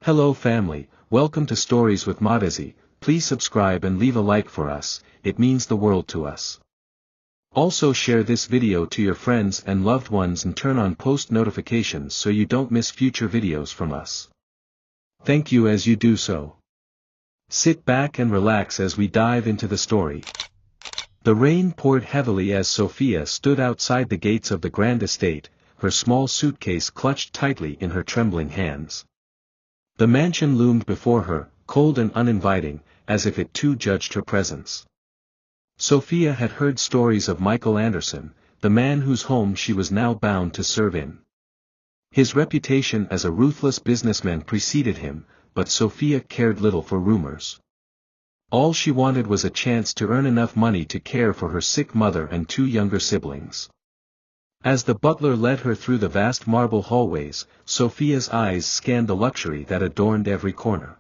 Hello family, welcome to Stories with Madezi. Please subscribe and leave a like for us, it means the world to us. Also share this video to your friends and loved ones and turn on post notifications so you don't miss future videos from us. Thank you as you do so. Sit back and relax as we dive into the story. The rain poured heavily as Sophia stood outside the gates of the grand estate, her small suitcase clutched tightly in her trembling hands. The mansion loomed before her, cold and uninviting, as if it too judged her presence. Sophia had heard stories of Michael Anderson, the man whose home she was now bound to serve in. His reputation as a ruthless businessman preceded him, but Sophia cared little for rumors. All she wanted was a chance to earn enough money to care for her sick mother and two younger siblings. As the butler led her through the vast marble hallways, Sophia's eyes scanned the luxury that adorned every corner.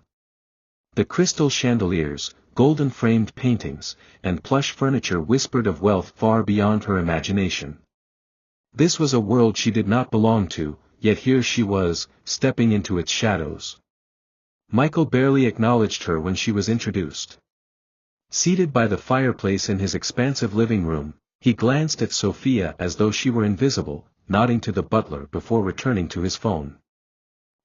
The crystal chandeliers, golden-framed paintings, and plush furniture whispered of wealth far beyond her imagination. This was a world she did not belong to, yet here she was, stepping into its shadows. Michael barely acknowledged her when she was introduced. Seated by the fireplace in his expansive living room, he glanced at Sophia as though she were invisible, nodding to the butler before returning to his phone.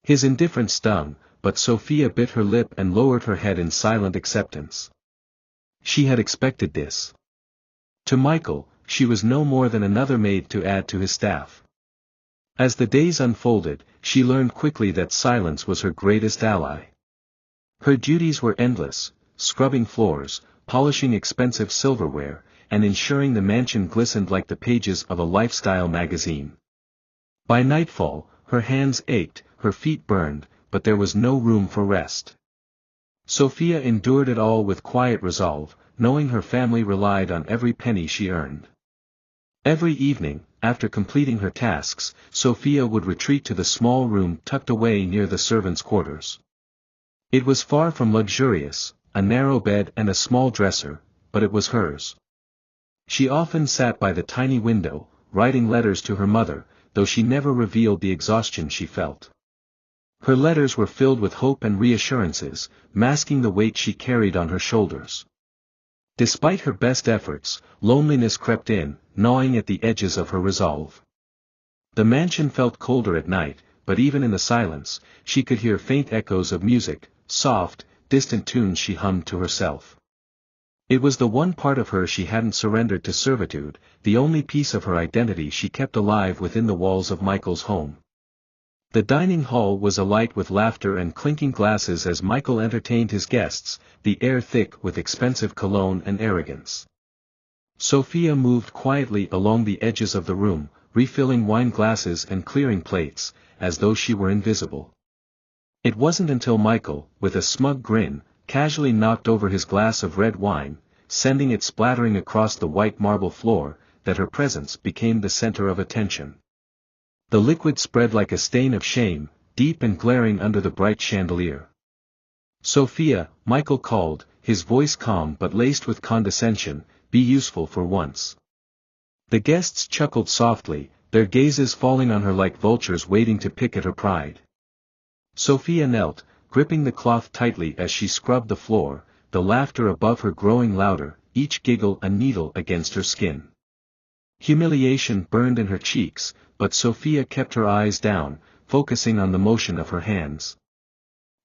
His indifference stung, but Sophia bit her lip and lowered her head in silent acceptance. She had expected this. To Michael, she was no more than another maid to add to his staff. As the days unfolded, she learned quickly that silence was her greatest ally. Her duties were endless, scrubbing floors, polishing expensive silverware, and ensuring the mansion glistened like the pages of a lifestyle magazine. By nightfall, her hands ached, her feet burned, but there was no room for rest. Sophia endured it all with quiet resolve, knowing her family relied on every penny she earned. Every evening, after completing her tasks, Sophia would retreat to the small room tucked away near the servants' quarters. It was far from luxurious, a narrow bed and a small dresser, but it was hers. She often sat by the tiny window, writing letters to her mother, though she never revealed the exhaustion she felt. Her letters were filled with hope and reassurances, masking the weight she carried on her shoulders. Despite her best efforts, loneliness crept in, gnawing at the edges of her resolve. The mansion felt colder at night, but even in the silence, she could hear faint echoes of music, soft, distant tunes she hummed to herself. It was the one part of her she hadn't surrendered to servitude, the only piece of her identity she kept alive within the walls of Michael's home. The dining hall was alight with laughter and clinking glasses as Michael entertained his guests, the air thick with expensive cologne and arrogance. Sophia moved quietly along the edges of the room, refilling wine glasses and clearing plates, as though she were invisible. It wasn't until Michael, with a smug grin, casually knocked over his glass of red wine, sending it splattering across the white marble floor, that her presence became the center of attention. The liquid spread like a stain of shame, deep and glaring under the bright chandelier. "Sophia," Michael called, his voice calm but laced with condescension, "be useful for once." The guests chuckled softly, their gazes falling on her like vultures waiting to pick at her pride. Sophia knelt, gripping the cloth tightly as she scrubbed the floor, the laughter above her growing louder, each giggle a needle against her skin. Humiliation burned in her cheeks, but Sophia kept her eyes down, focusing on the motion of her hands.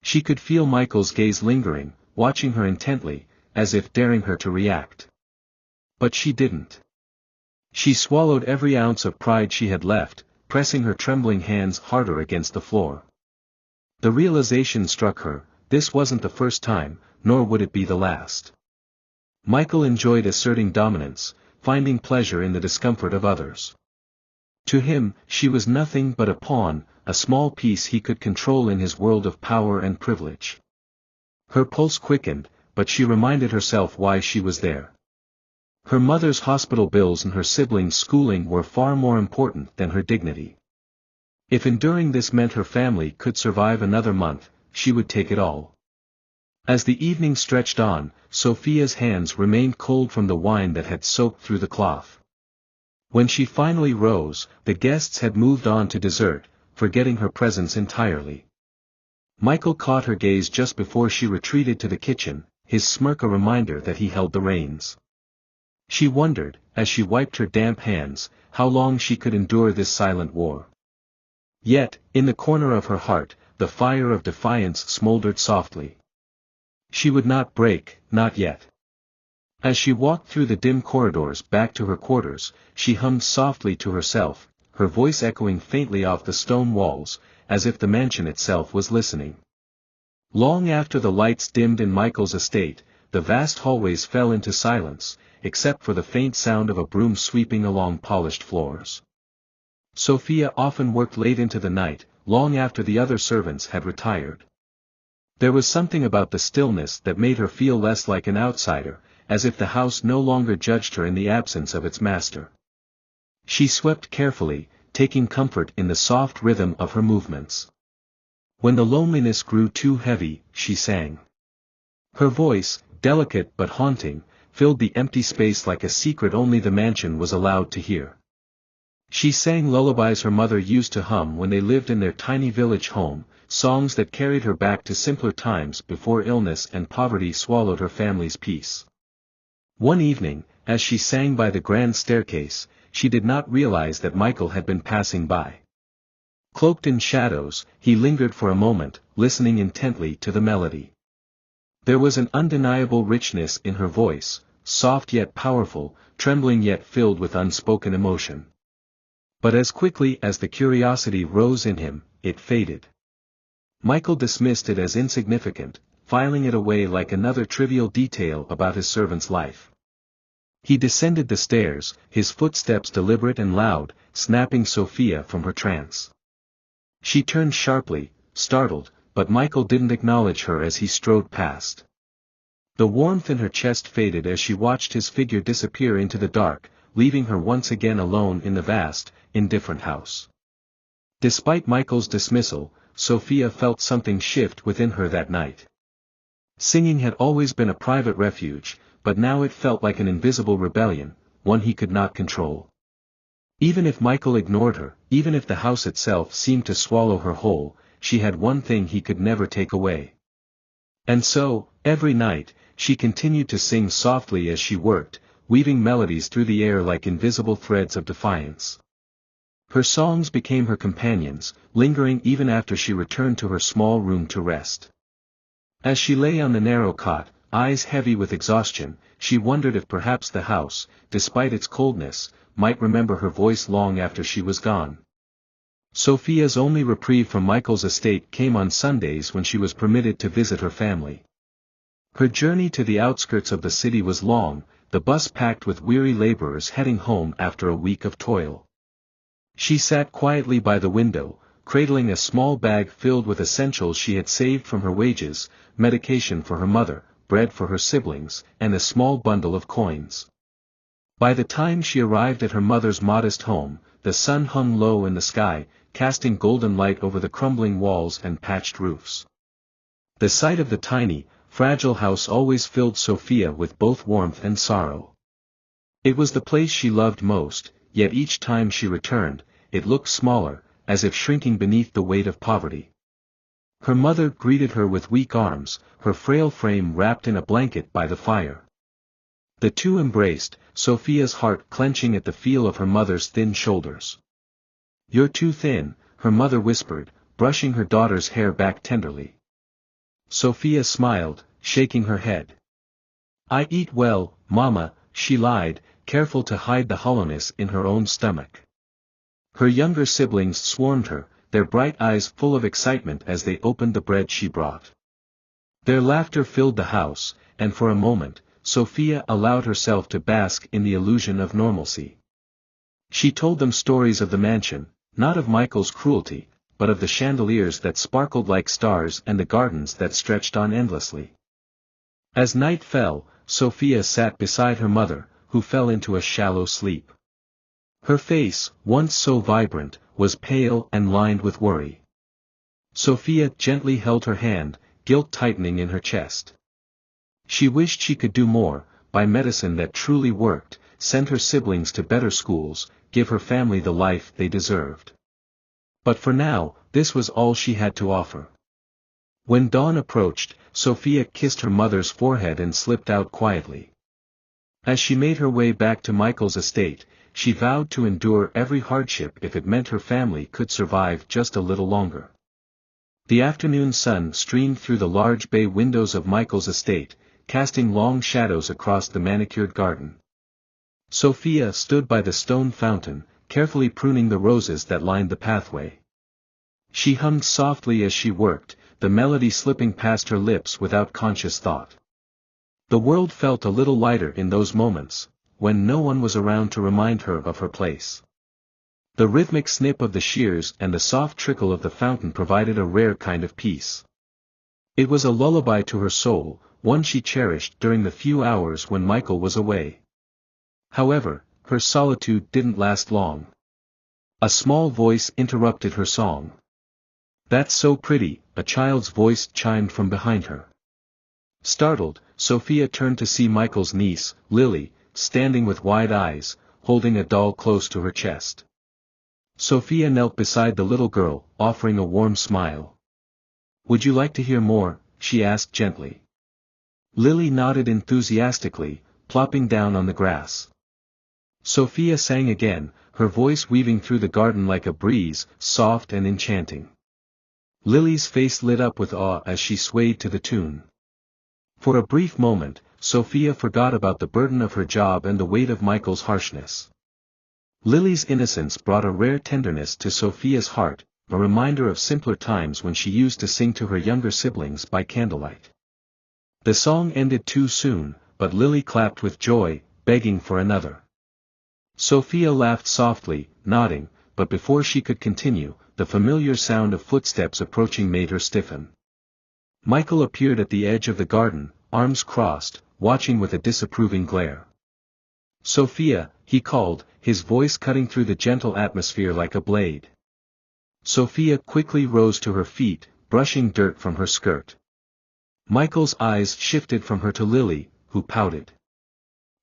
She could feel Michael's gaze lingering, watching her intently, as if daring her to react. But she didn't. She swallowed every ounce of pride she had left, pressing her trembling hands harder against the floor. The realization struck her, this wasn't the first time, nor would it be the last. Michael enjoyed asserting dominance, finding pleasure in the discomfort of others. To him, she was nothing but a pawn, a small piece he could control in his world of power and privilege. Her pulse quickened, but she reminded herself why she was there. Her mother's hospital bills and her siblings' schooling were far more important than her dignity. If enduring this meant her family could survive another month, she would take it all. As the evening stretched on, Sophia's hands remained cold from the wine that had soaked through the cloth. When she finally rose, the guests had moved on to dessert, forgetting her presence entirely. Michael caught her gaze just before she retreated to the kitchen, his smirk a reminder that he held the reins. She wondered, as she wiped her damp hands, how long she could endure this silent war. Yet, in the corner of her heart, the fire of defiance smoldered softly. She would not break, not yet. As she walked through the dim corridors back to her quarters, she hummed softly to herself, her voice echoing faintly off the stone walls, as if the mansion itself was listening. Long after the lights dimmed in Michael's estate, the vast hallways fell into silence, except for the faint sound of a broom sweeping along polished floors. Sophia often worked late into the night, long after the other servants had retired. There was something about the stillness that made her feel less like an outsider, as if the house no longer judged her in the absence of its master. She swept carefully, taking comfort in the soft rhythm of her movements. When the loneliness grew too heavy, she sang. Her voice, delicate but haunting, filled the empty space like a secret only the mansion was allowed to hear. She sang lullabies her mother used to hum when they lived in their tiny village home, songs that carried her back to simpler times before illness and poverty swallowed her family's peace. One evening, as she sang by the grand staircase, she did not realize that Michael had been passing by. Cloaked in shadows, he lingered for a moment, listening intently to the melody. There was an undeniable richness in her voice, soft yet powerful, trembling yet filled with unspoken emotion. But as quickly as the curiosity rose in him, it faded. Michael dismissed it as insignificant, filing it away like another trivial detail about his servant's life. He descended the stairs, his footsteps deliberate and loud, snapping Sophia from her trance. She turned sharply, startled, but Michael didn't acknowledge her as he strode past. The warmth in her chest faded as she watched his figure disappear into the dark, leaving her once again alone in the vast, indifferent house. Despite Michael's dismissal, Sophia felt something shift within her that night. Singing had always been a private refuge, but now it felt like an invisible rebellion, one he could not control. Even if Michael ignored her, even if the house itself seemed to swallow her whole, she had one thing he could never take away. And so, every night, she continued to sing softly as she worked, weaving melodies through the air like invisible threads of defiance. Her songs became her companions, lingering even after she returned to her small room to rest. As she lay on the narrow cot, eyes heavy with exhaustion, she wondered if perhaps the house, despite its coldness, might remember her voice long after she was gone. Sophia's only reprieve from Michael's estate came on Sundays when she was permitted to visit her family. Her journey to the outskirts of the city was long, the bus packed with weary laborers heading home after a week of toil. She sat quietly by the window, cradling a small bag filled with essentials she had saved from her wages, medication for her mother, bread for her siblings, and a small bundle of coins. By the time she arrived at her mother's modest home, the sun hung low in the sky, casting golden light over the crumbling walls and patched roofs. The sight of the tiny, fragile house always filled Sophia with both warmth and sorrow. It was the place she loved most, yet each time she returned, it looked smaller, as if shrinking beneath the weight of poverty. Her mother greeted her with weak arms, her frail frame wrapped in a blanket by the fire. The two embraced, Sophia's heart clenching at the feel of her mother's thin shoulders. "You're too thin," her mother whispered, brushing her daughter's hair back tenderly. Sophia smiled, shaking her head. "I eat well, Mama," she lied, careful to hide the hollowness in her own stomach. Her younger siblings swarmed her, their bright eyes full of excitement as they opened the bread she brought. Their laughter filled the house, and for a moment, Sophia allowed herself to bask in the illusion of normalcy. She told them stories of the mansion, not of Michael's cruelty, but of the chandeliers that sparkled like stars and the gardens that stretched on endlessly. As night fell, Sophia sat beside her mother, who fell into a shallow sleep. Her face, once so vibrant, was pale and lined with worry. Sophia gently held her hand, guilt tightening in her chest. She wished she could do more, buy medicine that truly worked, send her siblings to better schools, give her family the life they deserved. But for now, this was all she had to offer. When dawn approached, Sophia kissed her mother's forehead and slipped out quietly. As she made her way back to Michael's estate, she vowed to endure every hardship if it meant her family could survive just a little longer. The afternoon sun streamed through the large bay windows of Michael's estate, casting long shadows across the manicured garden. Sophia stood by the stone fountain, carefully pruning the roses that lined the pathway. She hummed softly as she worked, the melody slipping past her lips without conscious thought. The world felt a little lighter in those moments, when no one was around to remind her of her place. The rhythmic snip of the shears and the soft trickle of the fountain provided a rare kind of peace. It was a lullaby to her soul, one she cherished during the few hours when Michael was away. However, her solitude didn't last long. A small voice interrupted her song. "That's so pretty," a child's voice chimed from behind her. Startled, Sophia turned to see Michael's niece, Lily, standing with wide eyes, holding a doll close to her chest. Sophia knelt beside the little girl, offering a warm smile. "Would you like to hear more?" she asked gently. Lily nodded enthusiastically, plopping down on the grass. Sophia sang again, her voice weaving through the garden like a breeze, soft and enchanting. Lily's face lit up with awe as she swayed to the tune. For a brief moment, Sophia forgot about the burden of her job and the weight of Michael's harshness. Lily's innocence brought a rare tenderness to Sophia's heart, a reminder of simpler times when she used to sing to her younger siblings by candlelight. The song ended too soon, but Lily clapped with joy, begging for another. Sophia laughed softly, nodding, but before she could continue, the familiar sound of footsteps approaching made her stiffen. Michael appeared at the edge of the garden, arms crossed, watching with a disapproving glare. "Sophia," he called, his voice cutting through the gentle atmosphere like a blade. Sophia quickly rose to her feet, brushing dirt from her skirt. Michael's eyes shifted from her to Lily, who pouted.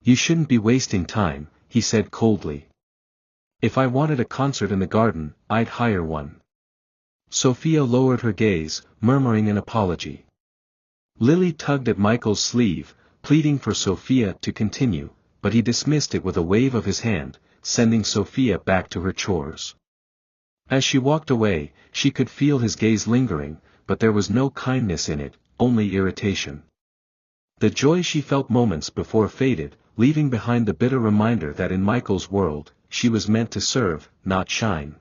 "You shouldn't be wasting time," he said coldly. "If I wanted a concert in the garden, I'd hire one." Sophia lowered her gaze, murmuring an apology. Lily tugged at Michael's sleeve, pleading for Sophia to continue, but he dismissed it with a wave of his hand, sending Sophia back to her chores. As she walked away, she could feel his gaze lingering, but there was no kindness in it, only irritation. The joy she felt moments before faded, leaving behind the bitter reminder that in Michael's world, she was meant to serve, not shine.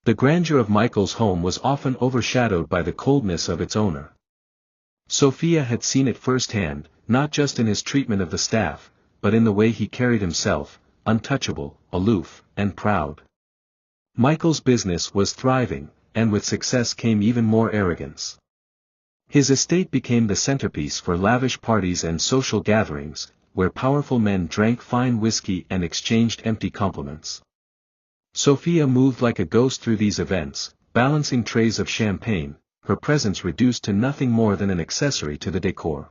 The grandeur of Michael's home was often overshadowed by the coldness of its owner. Sophia had seen it firsthand, not just in his treatment of the staff, but in the way he carried himself, untouchable, aloof, and proud. Michael's business was thriving, and with success came even more arrogance. His estate became the centerpiece for lavish parties and social gatherings, where powerful men drank fine whiskey and exchanged empty compliments. Sophia moved like a ghost through these events, balancing trays of champagne, her presence reduced to nothing more than an accessory to the decor.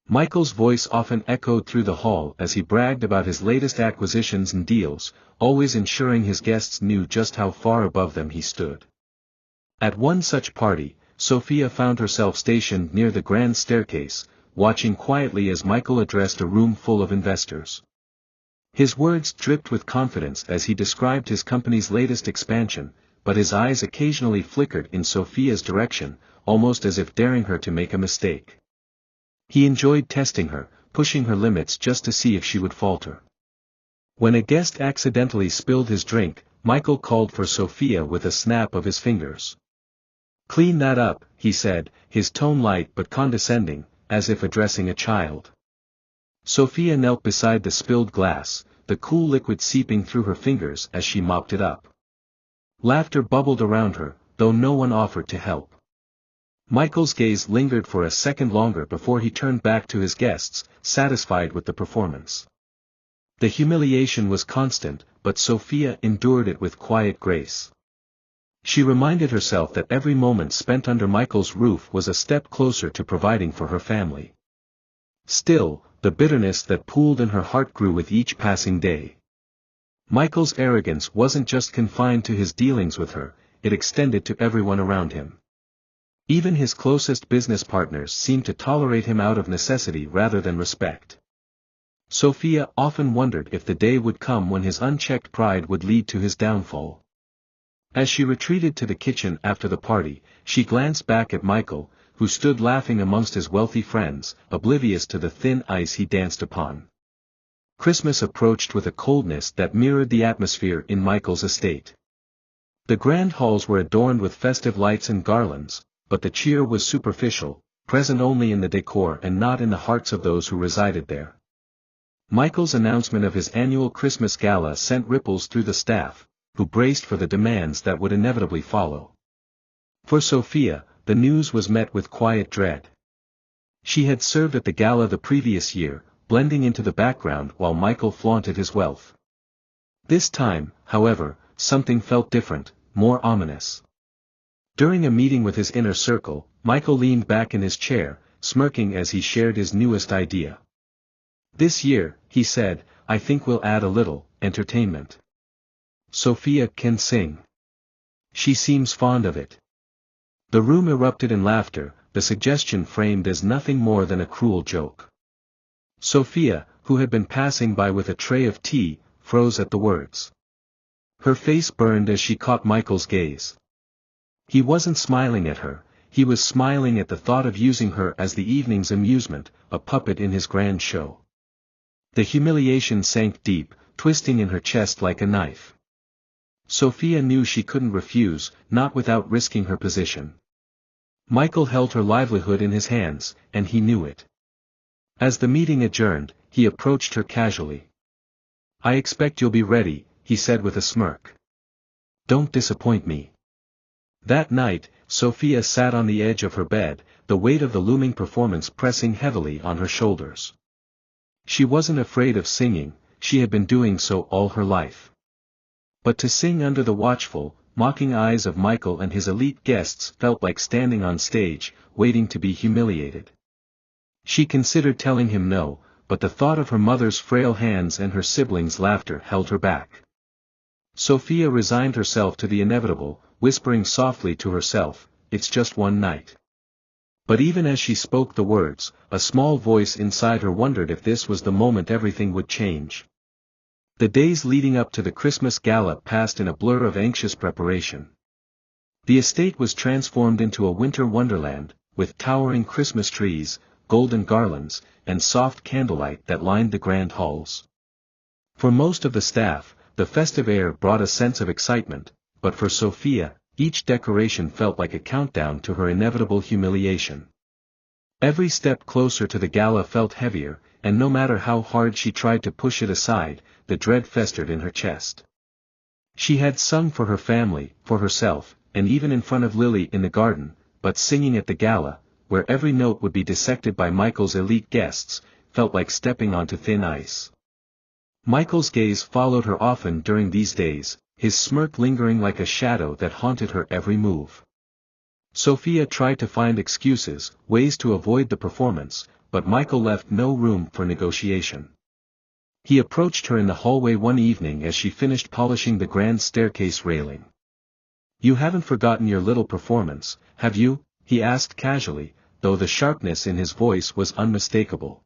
Michael's voice often echoed through the hall as he bragged about his latest acquisitions and deals, always ensuring his guests knew just how far above them he stood. At one such party, Sophia found herself stationed near the grand staircase, watching quietly as Michael addressed a room full of investors. His words dripped with confidence as he described his company's latest expansion, but his eyes occasionally flickered in Sophia's direction, almost as if daring her to make a mistake. He enjoyed testing her, pushing her limits just to see if she would falter. When a guest accidentally spilled his drink, Michael called for Sophia with a snap of his fingers. "Clean that up," he said, his tone light but condescending, as if addressing a child. Sophia knelt beside the spilled glass, the cool liquid seeping through her fingers as she mopped it up. Laughter bubbled around her, though no one offered to help. Michael's gaze lingered for a second longer before he turned back to his guests, satisfied with the performance. The humiliation was constant, but Sophia endured it with quiet grace. She reminded herself that every moment spent under Michael's roof was a step closer to providing for her family. Still, the bitterness that pooled in her heart grew with each passing day. Michael's arrogance wasn't just confined to his dealings with her, it extended to everyone around him. Even his closest business partners seemed to tolerate him out of necessity rather than respect. Sophia often wondered if the day would come when his unchecked pride would lead to his downfall. As she retreated to the kitchen after the party, she glanced back at Michael, who stood laughing amongst his wealthy friends, oblivious to the thin ice he danced upon. Christmas approached with a coldness that mirrored the atmosphere in Michael's estate. The grand halls were adorned with festive lights and garlands, but the cheer was superficial, present only in the decor and not in the hearts of those who resided there. Michael's announcement of his annual Christmas gala sent ripples through the staff, who braced for the demands that would inevitably follow. For Sophia, the news was met with quiet dread. She had served at the gala the previous year, blending into the background while Michael flaunted his wealth. This time, however, something felt different, more ominous. During a meeting with his inner circle, Michael leaned back in his chair, smirking as he shared his newest idea. "This year," he said, "I think we'll add a little entertainment. Sophia can sing. She seems fond of it." The room erupted in laughter, the suggestion framed as nothing more than a cruel joke. Sophia, who had been passing by with a tray of tea, froze at the words. Her face burned as she caught Michael's gaze. He wasn't smiling at her, he was smiling at the thought of using her as the evening's amusement, a puppet in his grand show. The humiliation sank deep, twisting in her chest like a knife. Sophia knew she couldn't refuse, not without risking her position. Michael held her livelihood in his hands, and he knew it. As the meeting adjourned, he approached her casually. "I expect you'll be ready," he said with a smirk. "Don't disappoint me." That night, Sophia sat on the edge of her bed, the weight of the looming performance pressing heavily on her shoulders. She wasn't afraid of singing, she had been doing so all her life. But to sing under the watchful, mocking eyes of Michael and his elite guests felt like standing on stage, waiting to be humiliated. She considered telling him no, but the thought of her mother's frail hands and her siblings' laughter held her back. Sophia resigned herself to the inevitable, whispering softly to herself, "It's just one night." But even as she spoke the words, a small voice inside her wondered if this was the moment everything would change. The days leading up to the Christmas gala passed in a blur of anxious preparation. The estate was transformed into a winter wonderland, with towering Christmas trees, golden garlands, and soft candlelight that lined the grand halls. For most of the staff, the festive air brought a sense of excitement, but for Sophia, each decoration felt like a countdown to her inevitable humiliation. Every step closer to the gala felt heavier, and no matter how hard she tried to push it aside, the dread festered in her chest. She had sung for her family, for herself, and even in front of Lily in the garden, but singing at the gala, where every note would be dissected by Michael's elite guests, felt like stepping onto thin ice. Michael's gaze followed her often during these days, his smirk lingering like a shadow that haunted her every move. Sophia tried to find excuses, ways to avoid the performance, but Michael left no room for negotiation. He approached her in the hallway one evening as she finished polishing the grand staircase railing. "You haven't forgotten your little performance, have you?" he asked casually, though the sharpness in his voice was unmistakable.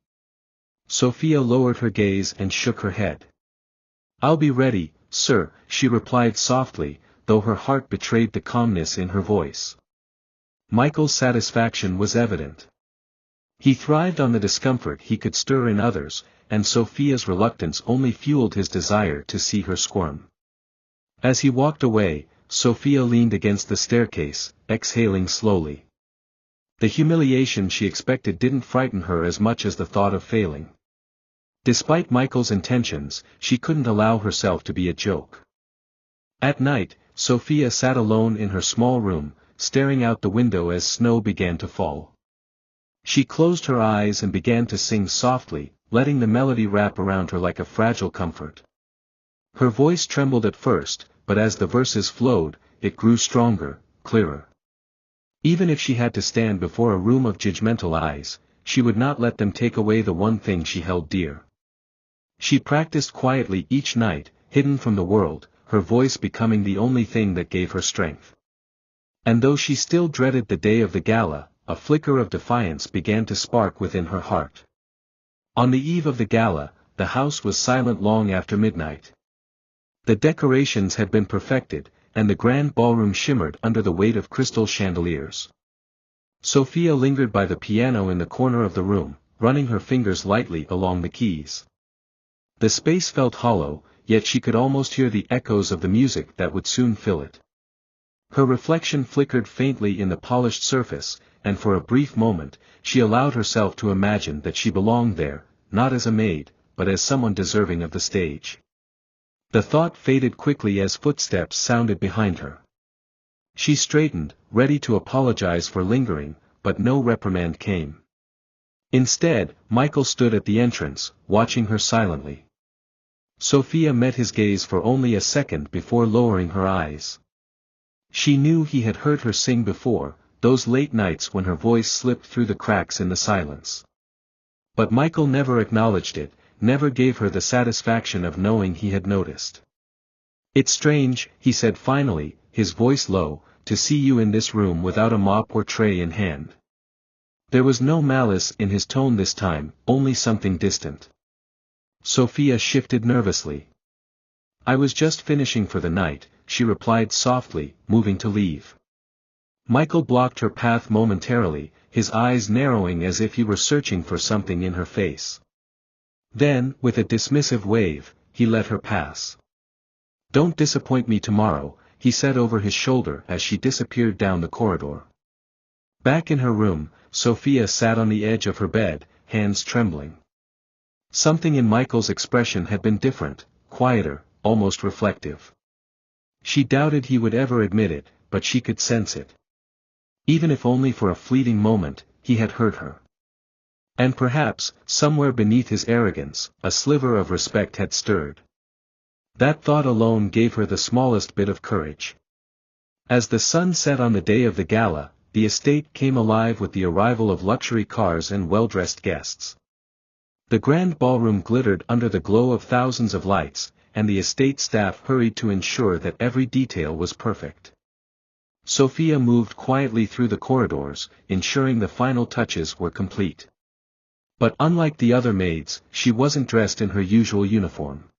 Sophia lowered her gaze and shook her head. "I'll be ready, sir," she replied softly, though her heart betrayed the calmness in her voice. Michael's satisfaction was evident. He thrived on the discomfort he could stir in others, and Sophia's reluctance only fueled his desire to see her squirm. As he walked away, Sophia leaned against the staircase, exhaling slowly. The humiliation she expected didn't frighten her as much as the thought of failing. Despite Michael's intentions, she couldn't allow herself to be a joke. At night, Sophia sat alone in her small room, staring out the window as snow began to fall. She closed her eyes and began to sing softly, letting the melody wrap around her like a fragile comfort. Her voice trembled at first, but as the verses flowed, it grew stronger, clearer. Even if she had to stand before a room of judgmental eyes, she would not let them take away the one thing she held dear. She practiced quietly each night, hidden from the world, her voice becoming the only thing that gave her strength. And though she still dreaded the day of the gala, a flicker of defiance began to spark within her heart. On the eve of the gala, the house was silent long after midnight. The decorations had been perfected, and the grand ballroom shimmered under the weight of crystal chandeliers. Sophia lingered by the piano in the corner of the room, running her fingers lightly along the keys. The space felt hollow, yet she could almost hear the echoes of the music that would soon fill it. Her reflection flickered faintly in the polished surface, and for a brief moment, she allowed herself to imagine that she belonged there, not as a maid, but as someone deserving of the stage. The thought faded quickly as footsteps sounded behind her. She straightened, ready to apologize for lingering, but no reprimand came. Instead, Michael stood at the entrance, watching her silently. Sophia met his gaze for only a second before lowering her eyes. She knew he had heard her sing before, those late nights when her voice slipped through the cracks in the silence. But Michael never acknowledged it, never gave her the satisfaction of knowing he had noticed. "It's strange," he said finally, his voice low, "to see you in this room without a mop or tray in hand." There was no malice in his tone this time, only something distant. Sophia shifted nervously. "I was just finishing for the night," she replied softly, moving to leave. Michael blocked her path momentarily, his eyes narrowing as if he were searching for something in her face. Then, with a dismissive wave, he let her pass. "Don't disappoint me tomorrow," he said over his shoulder as she disappeared down the corridor. Back in her room, Sophia sat on the edge of her bed, hands trembling. Something in Michael's expression had been different, quieter, almost reflective. She doubted he would ever admit it, but she could sense it. Even if only for a fleeting moment, he had hurt her. And perhaps, somewhere beneath his arrogance, a sliver of respect had stirred. That thought alone gave her the smallest bit of courage. As the sun set on the day of the gala, the estate came alive with the arrival of luxury cars and well-dressed guests. The grand ballroom glittered under the glow of thousands of lights, and the estate staff hurried to ensure that every detail was perfect. Sophia moved quietly through the corridors, ensuring the final touches were complete. But unlike the other maids, she wasn't dressed in her usual uniform.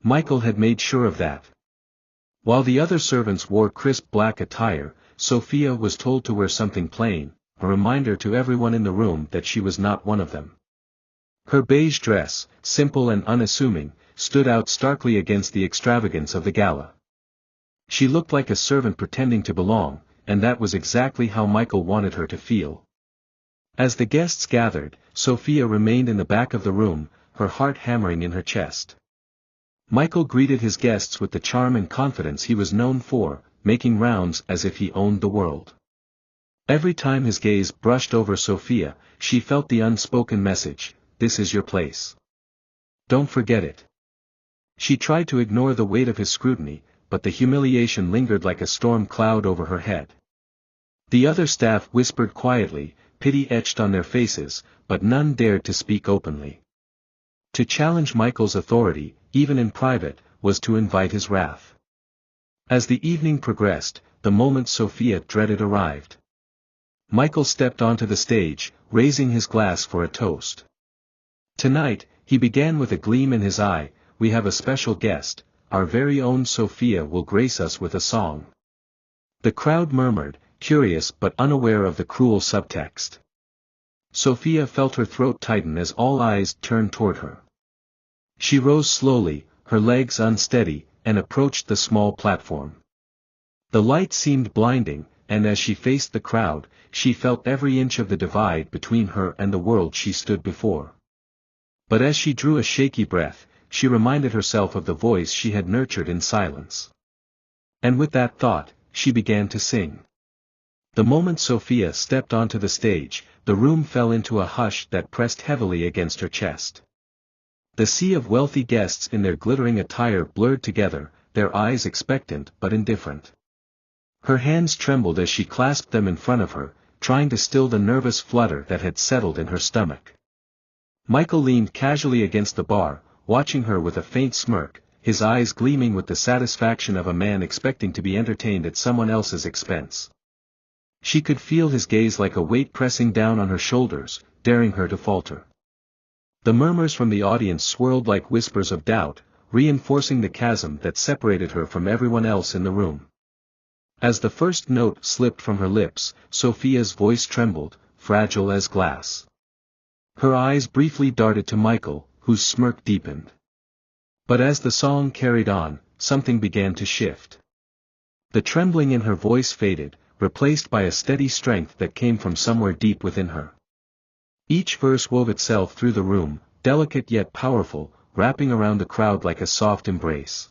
Michael had made sure of that. While the other servants wore crisp black attire, Sophia was told to wear something plain, a reminder to everyone in the room that she was not one of them. Her beige dress, simple and unassuming, stood out starkly against the extravagance of the gala. She looked like a servant pretending to belong, and that was exactly how Michael wanted her to feel. As the guests gathered, Sophia remained in the back of the room, her heart hammering in her chest. Michael greeted his guests with the charm and confidence he was known for, making rounds as if he owned the world. Every time his gaze brushed over Sophia, she felt the unspoken message, "This is your place. Don't forget it." She tried to ignore the weight of his scrutiny, but the humiliation lingered like a storm cloud over her head. The other staff whispered quietly, pity etched on their faces, but none dared to speak openly. To challenge Michael's authority, even in private, was to invite his wrath. As the evening progressed, the moment Sophia dreaded arrived. Michael stepped onto the stage, raising his glass for a toast. "Tonight," he began with a gleam in his eye, "we have a special guest, our very own Sophia will grace us with a song." The crowd murmured, curious but unaware of the cruel subtext. Sophia felt her throat tighten as all eyes turned toward her. She rose slowly, her legs unsteady, and approached the small platform. The light seemed blinding, and as she faced the crowd, she felt every inch of the divide between her and the world she stood before. But as she drew a shaky breath, she reminded herself of the voice she had nurtured in silence. And with that thought, she began to sing. The moment Sophia stepped onto the stage, the room fell into a hush that pressed heavily against her chest. The sea of wealthy guests in their glittering attire blurred together, their eyes expectant but indifferent. Her hands trembled as she clasped them in front of her, trying to still the nervous flutter that had settled in her stomach. Michael leaned casually against the bar, watching her with a faint smirk, his eyes gleaming with the satisfaction of a man expecting to be entertained at someone else's expense. She could feel his gaze like a weight pressing down on her shoulders, daring her to falter. The murmurs from the audience swirled like whispers of doubt, reinforcing the chasm that separated her from everyone else in the room. As the first note slipped from her lips, Sophia's voice trembled, fragile as glass. Her eyes briefly darted to Michael, whose smirk deepened. But as the song carried on, something began to shift. The trembling in her voice faded, replaced by a steady strength that came from somewhere deep within her. Each verse wove itself through the room, delicate yet powerful, wrapping around the crowd like a soft embrace.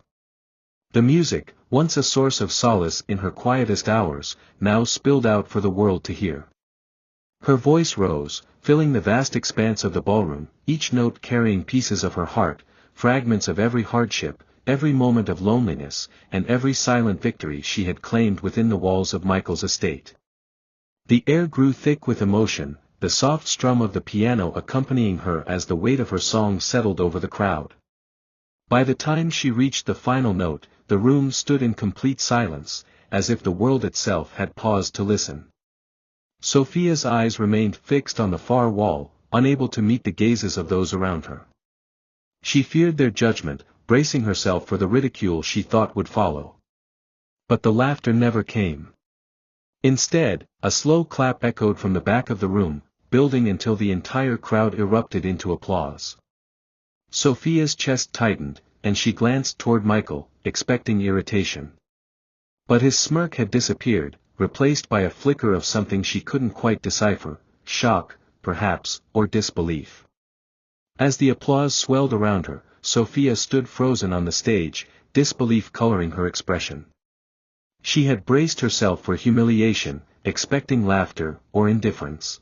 The music, once a source of solace in her quietest hours, now spilled out for the world to hear. Her voice rose, filling the vast expanse of the ballroom, each note carrying pieces of her heart, fragments of every hardship, every moment of loneliness, and every silent victory she had claimed within the walls of Michael's estate. The air grew thick with emotion, the soft strum of the piano accompanying her as the weight of her song settled over the crowd. By the time she reached the final note, the room stood in complete silence, as if the world itself had paused to listen. Sophia's eyes remained fixed on the far wall, unable to meet the gazes of those around her. She feared their judgment, bracing herself for the ridicule she thought would follow. But the laughter never came. Instead, a slow clap echoed from the back of the room, building until the entire crowd erupted into applause. Sophia's chest tightened, and she glanced toward Michael, expecting irritation. But his smirk had disappeared, replaced by a flicker of something she couldn't quite decipher, shock, perhaps, or disbelief. As the applause swelled around her, Sophia stood frozen on the stage, disbelief coloring her expression. She had braced herself for humiliation, expecting laughter, or indifference.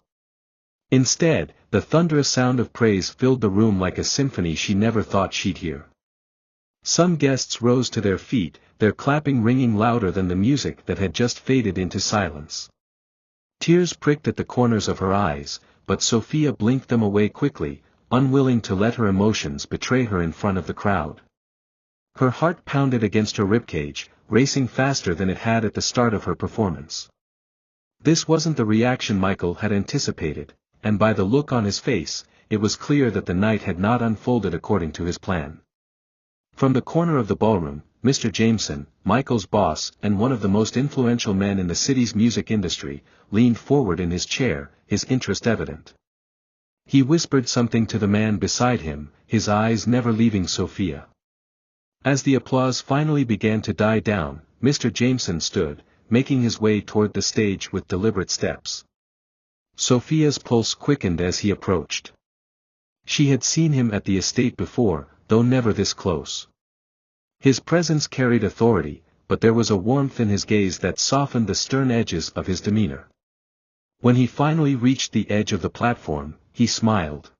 Instead, the thunderous sound of praise filled the room like a symphony she never thought she'd hear. Some guests rose to their feet, their clapping ringing louder than the music that had just faded into silence. Tears pricked at the corners of her eyes, but Sophia blinked them away quickly, unwilling to let her emotions betray her in front of the crowd. Her heart pounded against her ribcage, racing faster than it had at the start of her performance. This wasn't the reaction Michael had anticipated, and by the look on his face, it was clear that the night had not unfolded according to his plan. From the corner of the ballroom, Mr. Jameson, Michael's boss and one of the most influential men in the city's music industry, leaned forward in his chair, his interest evident. He whispered something to the man beside him, his eyes never leaving Sophia. As the applause finally began to die down, Mr. Jameson stood, making his way toward the stage with deliberate steps. Sophia's pulse quickened as he approached. She had seen him at the estate before, though never this close. His presence carried authority, but there was a warmth in his gaze that softened the stern edges of his demeanor. When he finally reached the edge of the platform, he smiled.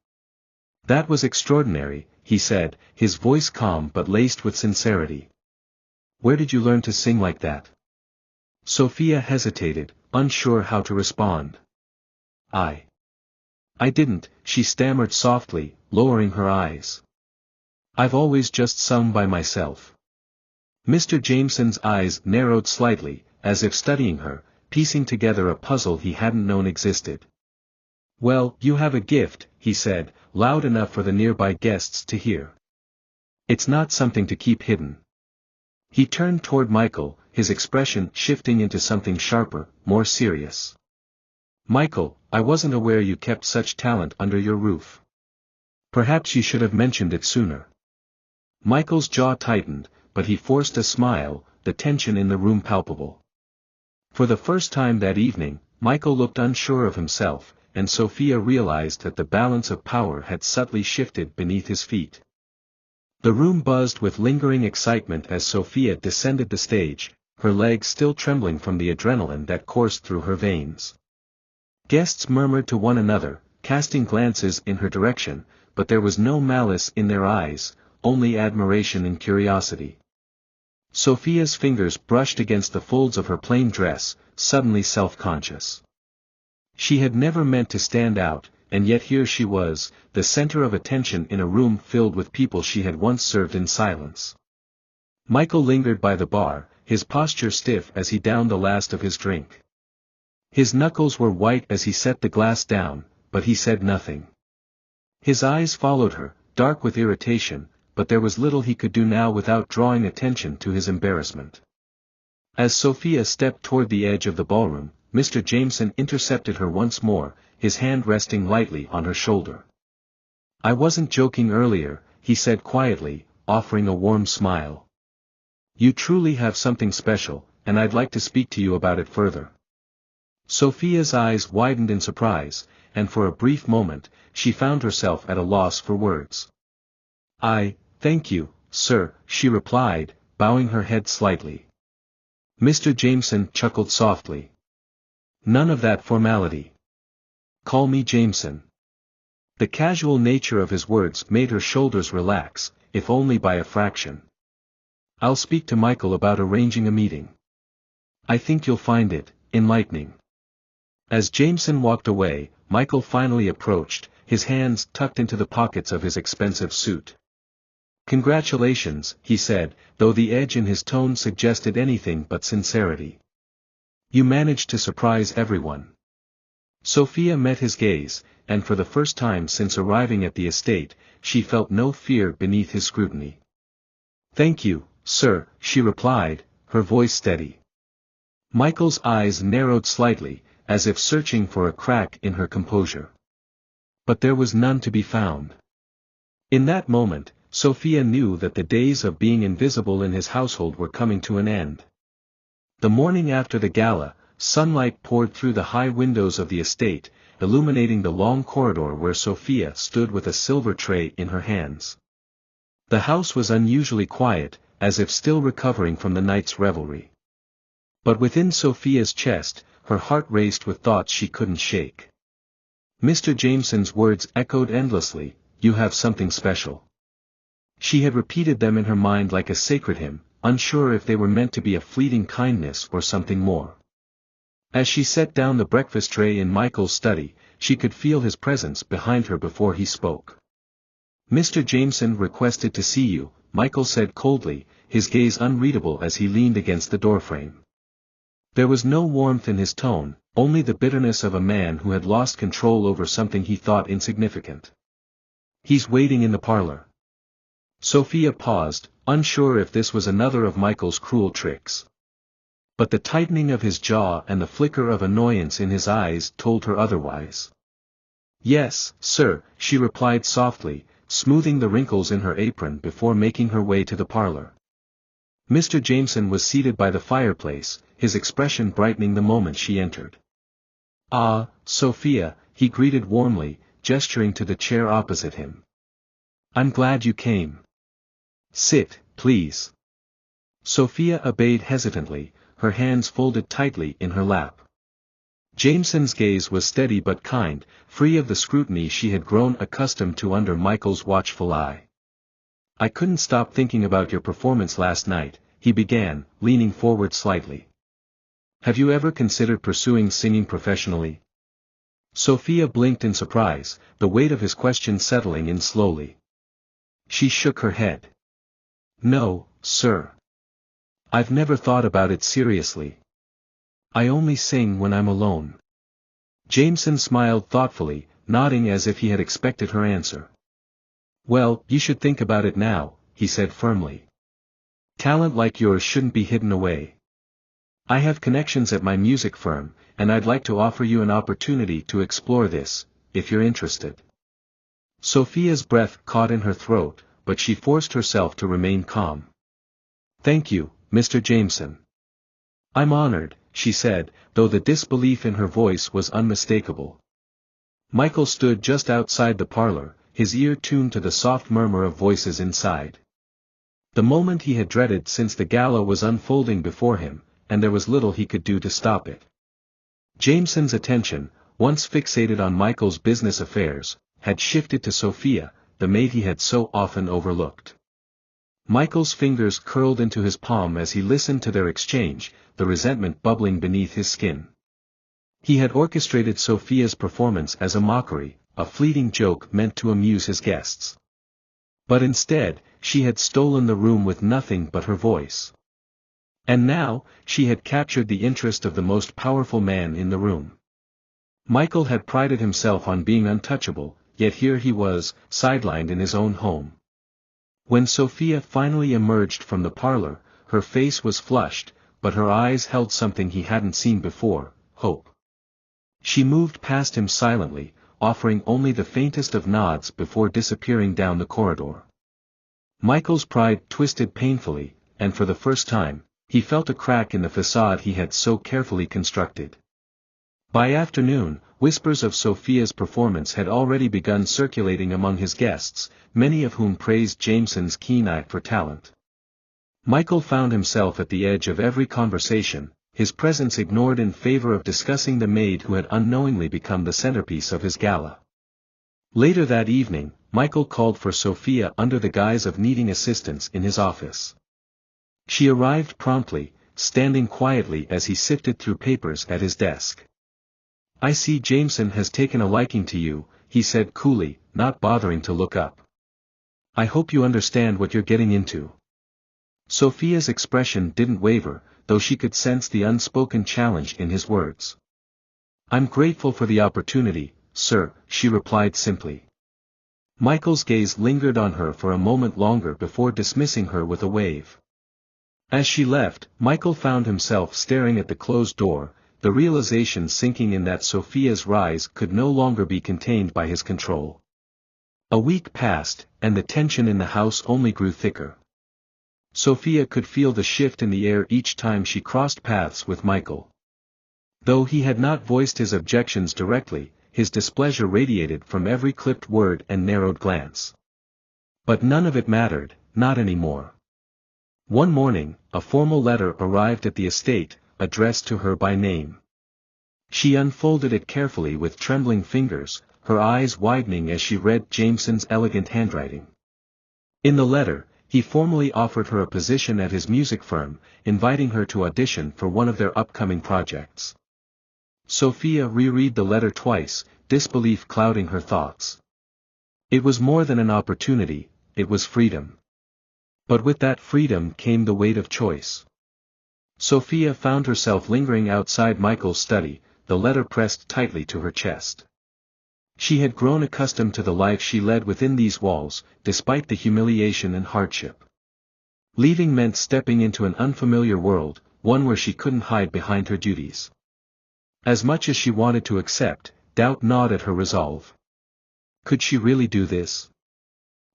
"That was extraordinary," he said, his voice calm but laced with sincerity. "Where did you learn to sing like that?" Sophia hesitated, unsure how to respond. I didn't," she stammered softly, lowering her eyes. "I've always just sung by myself." Mr. Jameson's eyes narrowed slightly, as if studying her, piecing together a puzzle he hadn't known existed. "Well, you have a gift," he said, loud enough for the nearby guests to hear. "It's not something to keep hidden." He turned toward Michael, his expression shifting into something sharper, more serious. "Michael, I wasn't aware you kept such talent under your roof. Perhaps you should have mentioned it sooner." Michael's jaw tightened, but he forced a smile, the tension in the room palpable. For the first time that evening, Michael looked unsure of himself, and Sophia realized that the balance of power had subtly shifted beneath his feet. The room buzzed with lingering excitement as Sophia descended the stage, her legs still trembling from the adrenaline that coursed through her veins. Guests murmured to one another, casting glances in her direction, but there was no malice in their eyes, only admiration and curiosity. Sophia's fingers brushed against the folds of her plain dress, suddenly self-conscious. She had never meant to stand out, and yet here she was, the center of attention in a room filled with people she had once served in silence. Michael lingered by the bar, his posture stiff as he downed the last of his drink. His knuckles were white as he set the glass down, but he said nothing. His eyes followed her, dark with irritation, but there was little he could do now without drawing attention to his embarrassment. As Sophia stepped toward the edge of the ballroom, Mr. Jameson intercepted her once more, his hand resting lightly on her shoulder. "I wasn't joking earlier," he said quietly, offering a warm smile. "You truly have something special, and I'd like to speak to you about it further." Sophia's eyes widened in surprise, and for a brief moment, she found herself at a loss for words. Thank you, sir," she replied, bowing her head slightly. Mr. Jameson chuckled softly. "None of that formality. Call me Jameson." The casual nature of his words made her shoulders relax, if only by a fraction. "I'll speak to Michael about arranging a meeting. I think you'll find it enlightening." As Jameson walked away, Michael finally approached, his hands tucked into the pockets of his expensive suit. "Congratulations," he said, though the edge in his tone suggested anything but sincerity. "You managed to surprise everyone." Sophia met his gaze, and for the first time since arriving at the estate, she felt no fear beneath his scrutiny. "Thank you, sir," she replied, her voice steady. Michael's eyes narrowed slightly, as if searching for a crack in her composure. But there was none to be found. In that moment, Sophia knew that the days of being invisible in his household were coming to an end. The morning after the gala, sunlight poured through the high windows of the estate, illuminating the long corridor where Sophia stood with a silver tray in her hands. The house was unusually quiet, as if still recovering from the night's revelry. But within Sophia's chest, her heart raced with thoughts she couldn't shake. Mr. Jameson's words echoed endlessly, "You have something special." She had repeated them in her mind like a sacred hymn, unsure if they were meant to be a fleeting kindness or something more. As she set down the breakfast tray in Michael's study, she could feel his presence behind her before he spoke. "Mr. Jameson requested to see you," Michael said coldly, his gaze unreadable as he leaned against the doorframe. There was no warmth in his tone, only the bitterness of a man who had lost control over something he thought insignificant. "He's waiting in the parlor." Sophia paused, unsure if this was another of Michael's cruel tricks. But the tightening of his jaw and the flicker of annoyance in his eyes told her otherwise. "Yes, sir," she replied softly, smoothing the wrinkles in her apron before making her way to the parlor. Mr. Jameson was seated by the fireplace, his expression brightening the moment she entered. "Ah, Sophia," he greeted warmly, gesturing to the chair opposite him. "I'm glad you came. Sit, please." Sophia obeyed hesitantly, her hands folded tightly in her lap. Jameson's gaze was steady but kind, free of the scrutiny she had grown accustomed to under Michael's watchful eye. "I couldn't stop thinking about your performance last night," he began, leaning forward slightly. "Have you ever considered pursuing singing professionally?" Sophia blinked in surprise, the weight of his question settling in slowly. She shook her head. "No, sir. I've never thought about it seriously. I only sing when I'm alone." Jameson smiled thoughtfully, nodding as if he had expected her answer. "Well, you should think about it now," he said firmly. "Talent like yours shouldn't be hidden away. I have connections at my music firm, and I'd like to offer you an opportunity to explore this, if you're interested." Sophia's breath caught in her throat, but she forced herself to remain calm. "Thank you, Mr. Jameson. I'm honored," she said, though the disbelief in her voice was unmistakable. Michael stood just outside the parlor, his ear tuned to the soft murmur of voices inside. The moment he had dreaded since the gala was unfolding before him, and there was little he could do to stop it. Jameson's attention, once fixated on Michael's business affairs, had shifted to Sophia, the maid he had so often overlooked. Michael's fingers curled into his palm as he listened to their exchange, the resentment bubbling beneath his skin. He had orchestrated Sophia's performance as a mockery, a fleeting joke meant to amuse his guests. But instead, she had stolen the room with nothing but her voice. And now, she had captured the interest of the most powerful man in the room. Michael had prided himself on being untouchable, yet here he was, sidelined in his own home. When Sophia finally emerged from the parlor, her face was flushed, but her eyes held something he hadn't seen before, hope. She moved past him silently, offering only the faintest of nods before disappearing down the corridor. Michael's pride twisted painfully, and for the first time, he felt a crack in the facade he had so carefully constructed. By afternoon, whispers of Sophia's performance had already begun circulating among his guests, many of whom praised Jameson's keen eye for talent. Michael found himself at the edge of every conversation, his presence ignored in favor of discussing the maid who had unknowingly become the centerpiece of his gala. Later that evening, Michael called for Sophia under the guise of needing assistance in his office. She arrived promptly, standing quietly as he sifted through papers at his desk. "I see Jameson has taken a liking to you," he said coolly, not bothering to look up. "I hope you understand what you're getting into." Sophia's expression didn't waver, though she could sense the unspoken challenge in his words. "I'm grateful for the opportunity, sir," she replied simply. Michael's gaze lingered on her for a moment longer before dismissing her with a wave. As she left, Michael found himself staring at the closed door, the realization sinking in that Sophia's rise could no longer be contained by his control. A week passed, and the tension in the house only grew thicker. Sophia could feel the shift in the air each time she crossed paths with Michael. Though he had not voiced his objections directly, his displeasure radiated from every clipped word and narrowed glance. But none of it mattered, not anymore. One morning, a formal letter arrived at the estate, addressed to her by name. She unfolded it carefully with trembling fingers, her eyes widening as she read Jameson's elegant handwriting. In the letter, he formally offered her a position at his music firm, inviting her to audition for one of their upcoming projects. Sophia reread the letter twice, disbelief clouding her thoughts. It was more than an opportunity, it was freedom. But with that freedom came the weight of choice. Sophia found herself lingering outside Michael's study, the letter pressed tightly to her chest. She had grown accustomed to the life she led within these walls, despite the humiliation and hardship. Leaving meant stepping into an unfamiliar world, one where she couldn't hide behind her duties. As much as she wanted to accept, doubt gnawed at her resolve. Could she really do this?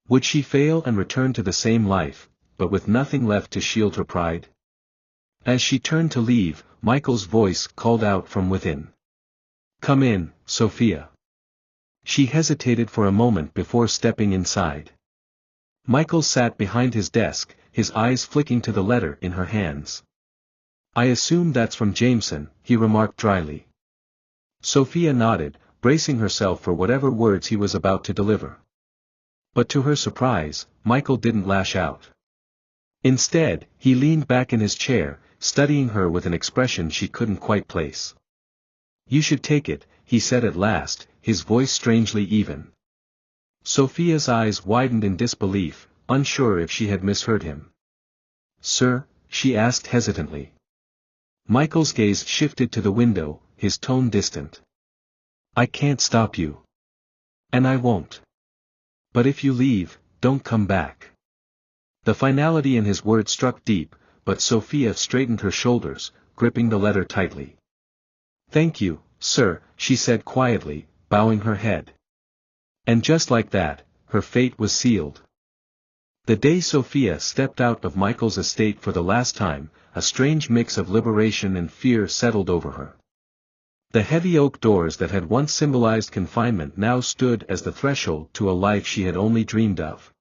Would she fail and return to the same life, but with nothing left to shield her pride? As she turned to leave, Michael's voice called out from within. "Come in, Sophia." She hesitated for a moment before stepping inside. Michael sat behind his desk, his eyes flicking to the letter in her hands. "I assume that's from Jameson," he remarked dryly. Sophia nodded, bracing herself for whatever words he was about to deliver. But to her surprise, Michael didn't lash out. Instead, he leaned back in his chair, studying her with an expression she couldn't quite place. "You should take it," he said at last, his voice strangely even. Sophia's eyes widened in disbelief, unsure if she had misheard him. "Sir?" she asked hesitantly. Michael's gaze shifted to the window, his tone distant. "I can't stop you. And I won't. But if you leave, don't come back." The finality in his words struck deep, but Sophia straightened her shoulders, gripping the letter tightly. "Thank you, sir," she said quietly, bowing her head. And just like that, her fate was sealed. The day Sophia stepped out of Michael's estate for the last time, a strange mix of liberation and fear settled over her. The heavy oak doors that had once symbolized confinement now stood as the threshold to a life she had only dreamed of.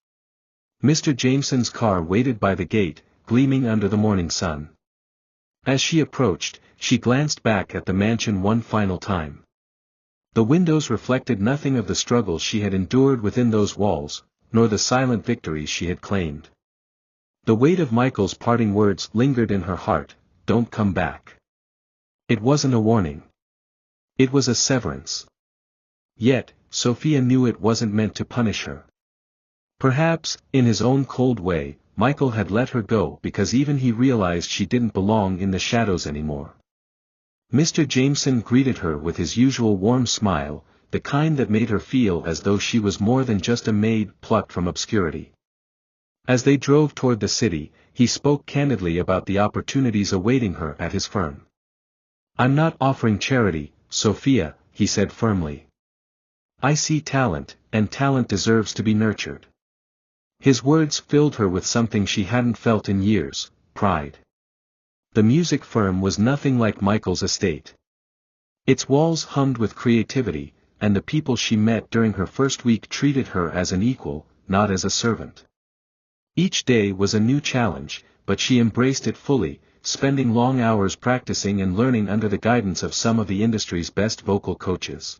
Mr. Jameson's car waited by the gate, gleaming under the morning sun. As she approached, she glanced back at the mansion one final time. The windows reflected nothing of the struggles she had endured within those walls, nor the silent victories she had claimed. The weight of Michael's parting words lingered in her heart, "Don't come back." It wasn't a warning. It was a severance. Yet, Sophia knew it wasn't meant to punish her. Perhaps, in his own cold way, Michael had let her go because even he realized she didn't belong in the shadows anymore. Mr. Jameson greeted her with his usual warm smile, the kind that made her feel as though she was more than just a maid plucked from obscurity. As they drove toward the city, he spoke candidly about the opportunities awaiting her at his firm. "I'm not offering charity, Sophia," he said firmly. "I see talent, and talent deserves to be nurtured." His words filled her with something she hadn't felt in years: pride. The music firm was nothing like Michael's estate. Its walls hummed with creativity, and the people she met during her first week treated her as an equal, not as a servant. Each day was a new challenge, but she embraced it fully, spending long hours practicing and learning under the guidance of some of the industry's best vocal coaches.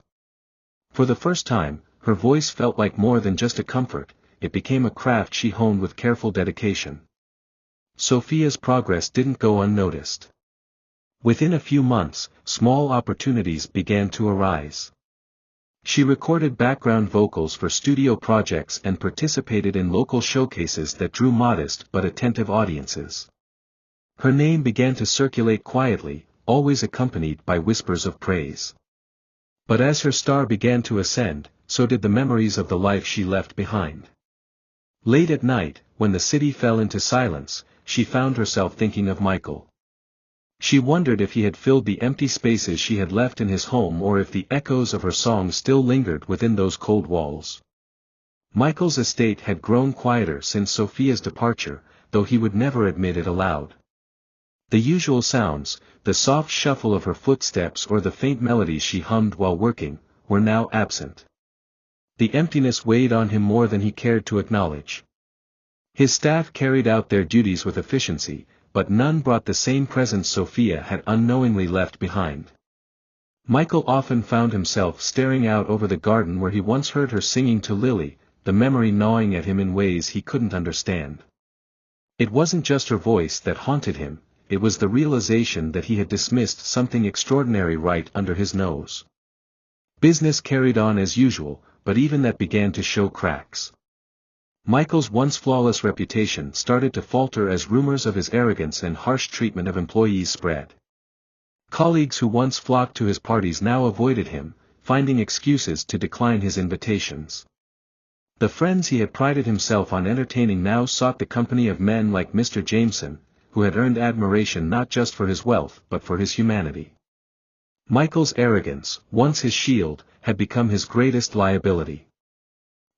For the first time, her voice felt like more than just a comfort, it became a craft she honed with careful dedication. Sophia's progress didn't go unnoticed. Within a few months, small opportunities began to arise. She recorded background vocals for studio projects and participated in local showcases that drew modest but attentive audiences. Her name began to circulate quietly, always accompanied by whispers of praise. But as her star began to ascend, so did the memories of the life she left behind. Late at night, when the city fell into silence, she found herself thinking of Michael. She wondered if he had filled the empty spaces she had left in his home or if the echoes of her songs still lingered within those cold walls. Michael's estate had grown quieter since Sophia's departure, though he would never admit it aloud. The usual sounds, the soft shuffle of her footsteps or the faint melodies she hummed while working, were now absent. The emptiness weighed on him more than he cared to acknowledge. His staff carried out their duties with efficiency, but none brought the same presence Sophia had unknowingly left behind. Michael often found himself staring out over the garden where he once heard her singing to Lily, the memory gnawing at him in ways he couldn't understand. It wasn't just her voice that haunted him, it was the realization that he had dismissed something extraordinary right under his nose. Business carried on as usual, but even that began to show cracks. Michael's once flawless reputation started to falter as rumors of his arrogance and harsh treatment of employees spread. Colleagues who once flocked to his parties now avoided him, finding excuses to decline his invitations. The friends he had prided himself on entertaining now sought the company of men like Mr. Jameson, who had earned admiration not just for his wealth but for his humanity. Michael's arrogance, once his shield, had become his greatest liability.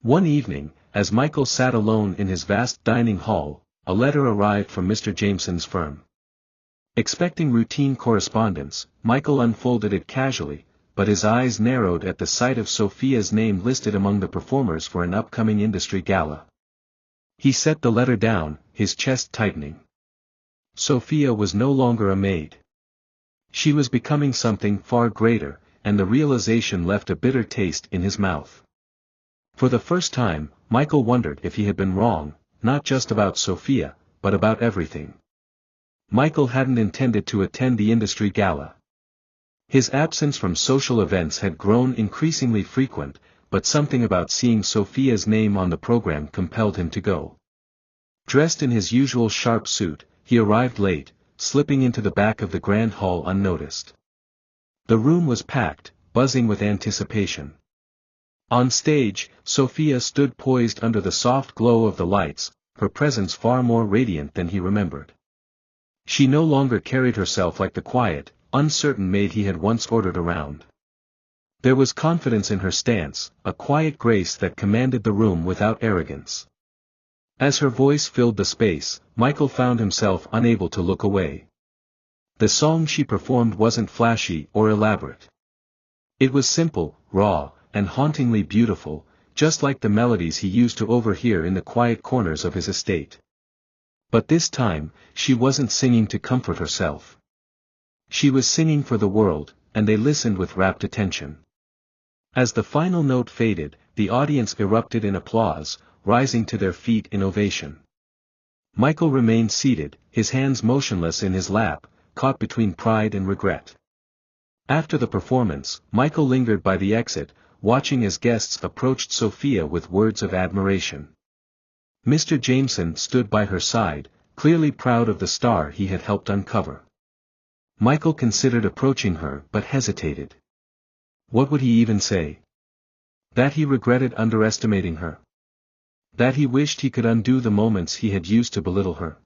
One evening, as Michael sat alone in his vast dining hall, a letter arrived from Mr. Jameson's firm. Expecting routine correspondence, Michael unfolded it casually, but his eyes narrowed at the sight of Sophia's name listed among the performers for an upcoming industry gala. He set the letter down, his chest tightening. Sophia was no longer a maid. She was becoming something far greater, and the realization left a bitter taste in his mouth. For the first time, Michael wondered if he had been wrong, not just about Sophia, but about everything. Michael hadn't intended to attend the industry gala. His absence from social events had grown increasingly frequent, but something about seeing Sophia's name on the program compelled him to go. Dressed in his usual sharp suit, he arrived late, slipping into the back of the grand hall unnoticed. The room was packed, buzzing with anticipation. On stage, Sophia stood poised under the soft glow of the lights, her presence far more radiant than he remembered. She no longer carried herself like the quiet, uncertain maid he had once ordered around. There was confidence in her stance, a quiet grace that commanded the room without arrogance. As her voice filled the space, Michael found himself unable to look away. The song she performed wasn't flashy or elaborate. It was simple, raw, and hauntingly beautiful, just like the melodies he used to overhear in the quiet corners of his estate. But this time, she wasn't singing to comfort herself. She was singing for the world, and they listened with rapt attention. As the final note faded, the audience erupted in applause, rising to their feet in ovation. Michael remained seated, his hands motionless in his lap, caught between pride and regret. After the performance, Michael lingered by the exit, watching as guests approached Sophia with words of admiration. Mr. Jameson stood by her side, clearly proud of the star he had helped uncover. Michael considered approaching her but hesitated. What would he even say? That he regretted underestimating her. That he wished he could undo the moments he had used to belittle her.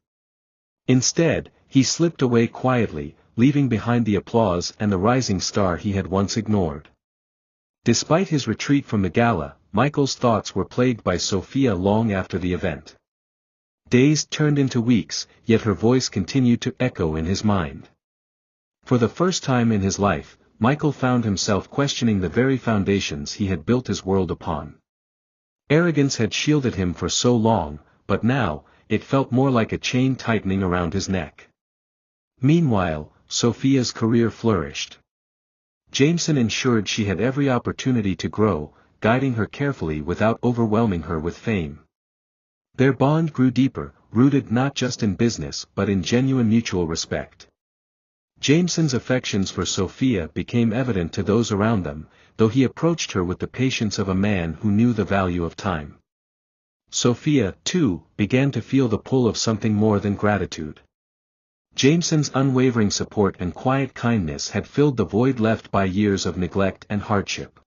Instead, he slipped away quietly, leaving behind the applause and the rising star he had once ignored. Despite his retreat from the gala, Michael's thoughts were plagued by Sophia long after the event. Days turned into weeks, yet her voice continued to echo in his mind. For the first time in his life, Michael found himself questioning the very foundations he had built his world upon. Arrogance had shielded him for so long, but now, it felt more like a chain tightening around his neck. Meanwhile, Sophia's career flourished. Jameson ensured she had every opportunity to grow, guiding her carefully without overwhelming her with fame. Their bond grew deeper, rooted not just in business but in genuine mutual respect. Jameson's affections for Sophia became evident to those around them, though he approached her with the patience of a man who knew the value of time. Sophia, too, began to feel the pull of something more than gratitude. Jameson's unwavering support and quiet kindness had filled the void left by years of neglect and hardship.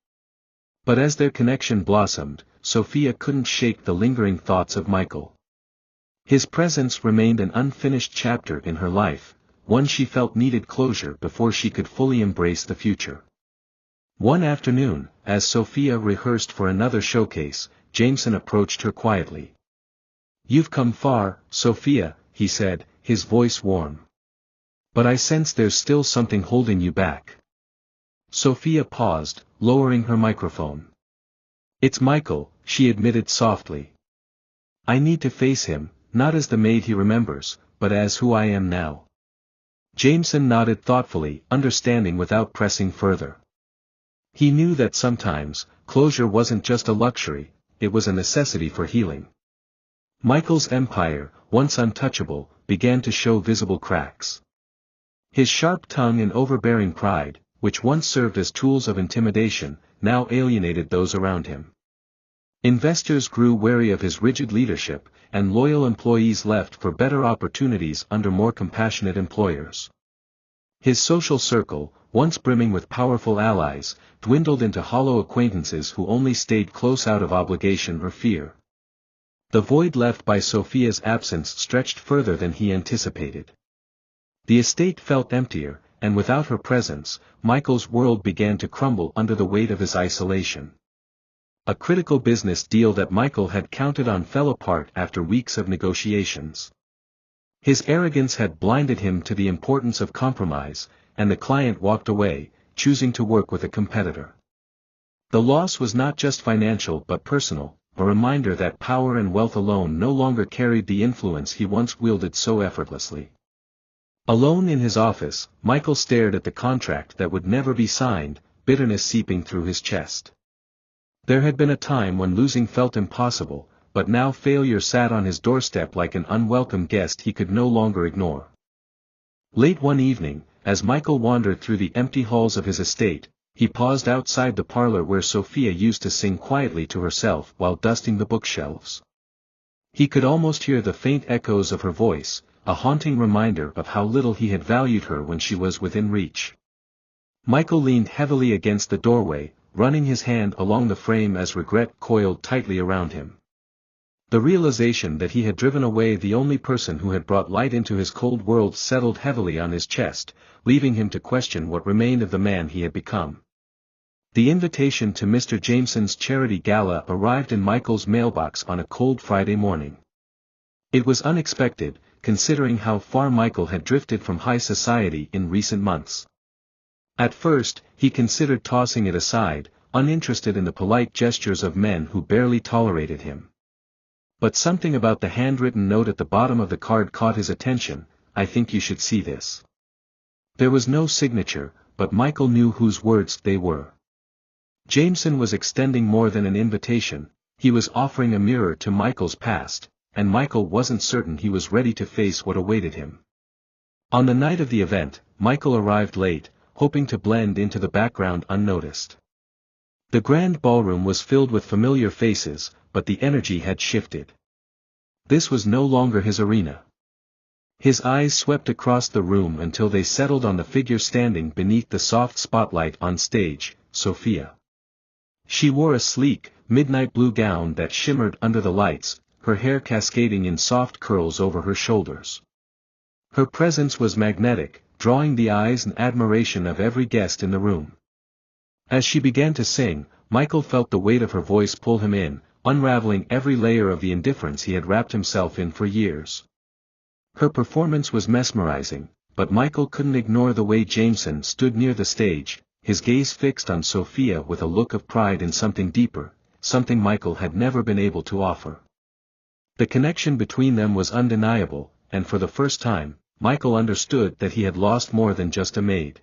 But as their connection blossomed, Sophia couldn't shake the lingering thoughts of Michael. His presence remained an unfinished chapter in her life, one she felt needed closure before she could fully embrace the future. One afternoon, as Sophia rehearsed for another showcase, Jameson approached her quietly. "You've come far, Sophia," he said, his voice warm. "But I sense there's still something holding you back." Sophia paused, lowering her microphone. "It's Michael," she admitted softly. "I need to face him, not as the maid he remembers, but as who I am now." Jameson nodded thoughtfully, understanding without pressing further. He knew that sometimes, closure wasn't just a luxury, it was a necessity for healing. Michael's empire, once untouchable, began to show visible cracks. His sharp tongue and overbearing pride, which once served as tools of intimidation, now alienated those around him. Investors grew wary of his rigid leadership, and loyal employees left for better opportunities under more compassionate employers. His social circle, once brimming with powerful allies, dwindled into hollow acquaintances who only stayed close out of obligation or fear. The void left by Sophia's absence stretched further than he anticipated. The estate felt emptier, and without her presence, Michael's world began to crumble under the weight of his isolation. A critical business deal that Michael had counted on fell apart after weeks of negotiations. His arrogance had blinded him to the importance of compromise, and the client walked away, choosing to work with a competitor. The loss was not just financial but personal, a reminder that power and wealth alone no longer carried the influence he once wielded so effortlessly. Alone in his office, Michael stared at the contract that would never be signed, bitterness seeping through his chest. There had been a time when losing felt impossible, but now failure sat on his doorstep like an unwelcome guest he could no longer ignore. Late one evening, as Michael wandered through the empty halls of his estate, he paused outside the parlor where Sophia used to sing quietly to herself while dusting the bookshelves. He could almost hear the faint echoes of her voice, a haunting reminder of how little he had valued her when she was within reach. Michael leaned heavily against the doorway, running his hand along the frame as regret coiled tightly around him. The realization that he had driven away the only person who had brought light into his cold world settled heavily on his chest, leaving him to question what remained of the man he had become. The invitation to Mr. Jameson's charity gala arrived in Michael's mailbox on a cold Friday morning. It was unexpected, considering how far Michael had drifted from high society in recent months. At first, he considered tossing it aside, uninterested in the polite gestures of men who barely tolerated him. But something about the handwritten note at the bottom of the card caught his attention. "I think you should see this." There was no signature, but Michael knew whose words they were. Jameson was extending more than an invitation, he was offering a mirror to Michael's past, and Michael wasn't certain he was ready to face what awaited him. On the night of the event, Michael arrived late, hoping to blend into the background unnoticed. The grand ballroom was filled with familiar faces, but the energy had shifted. This was no longer his arena. His eyes swept across the room until they settled on the figure standing beneath the soft spotlight on stage, Sophia. She wore a sleek, midnight blue gown that shimmered under the lights, her hair cascading in soft curls over her shoulders. Her presence was magnetic, drawing the eyes and admiration of every guest in the room. As she began to sing, Michael felt the weight of her voice pull him in, unraveling every layer of the indifference he had wrapped himself in for years. Her performance was mesmerizing, but Michael couldn't ignore the way Jameson stood near the stage, his gaze fixed on Sophia with a look of pride in something deeper, something Michael had never been able to offer. The connection between them was undeniable, and for the first time, Michael understood that he had lost more than just a maid.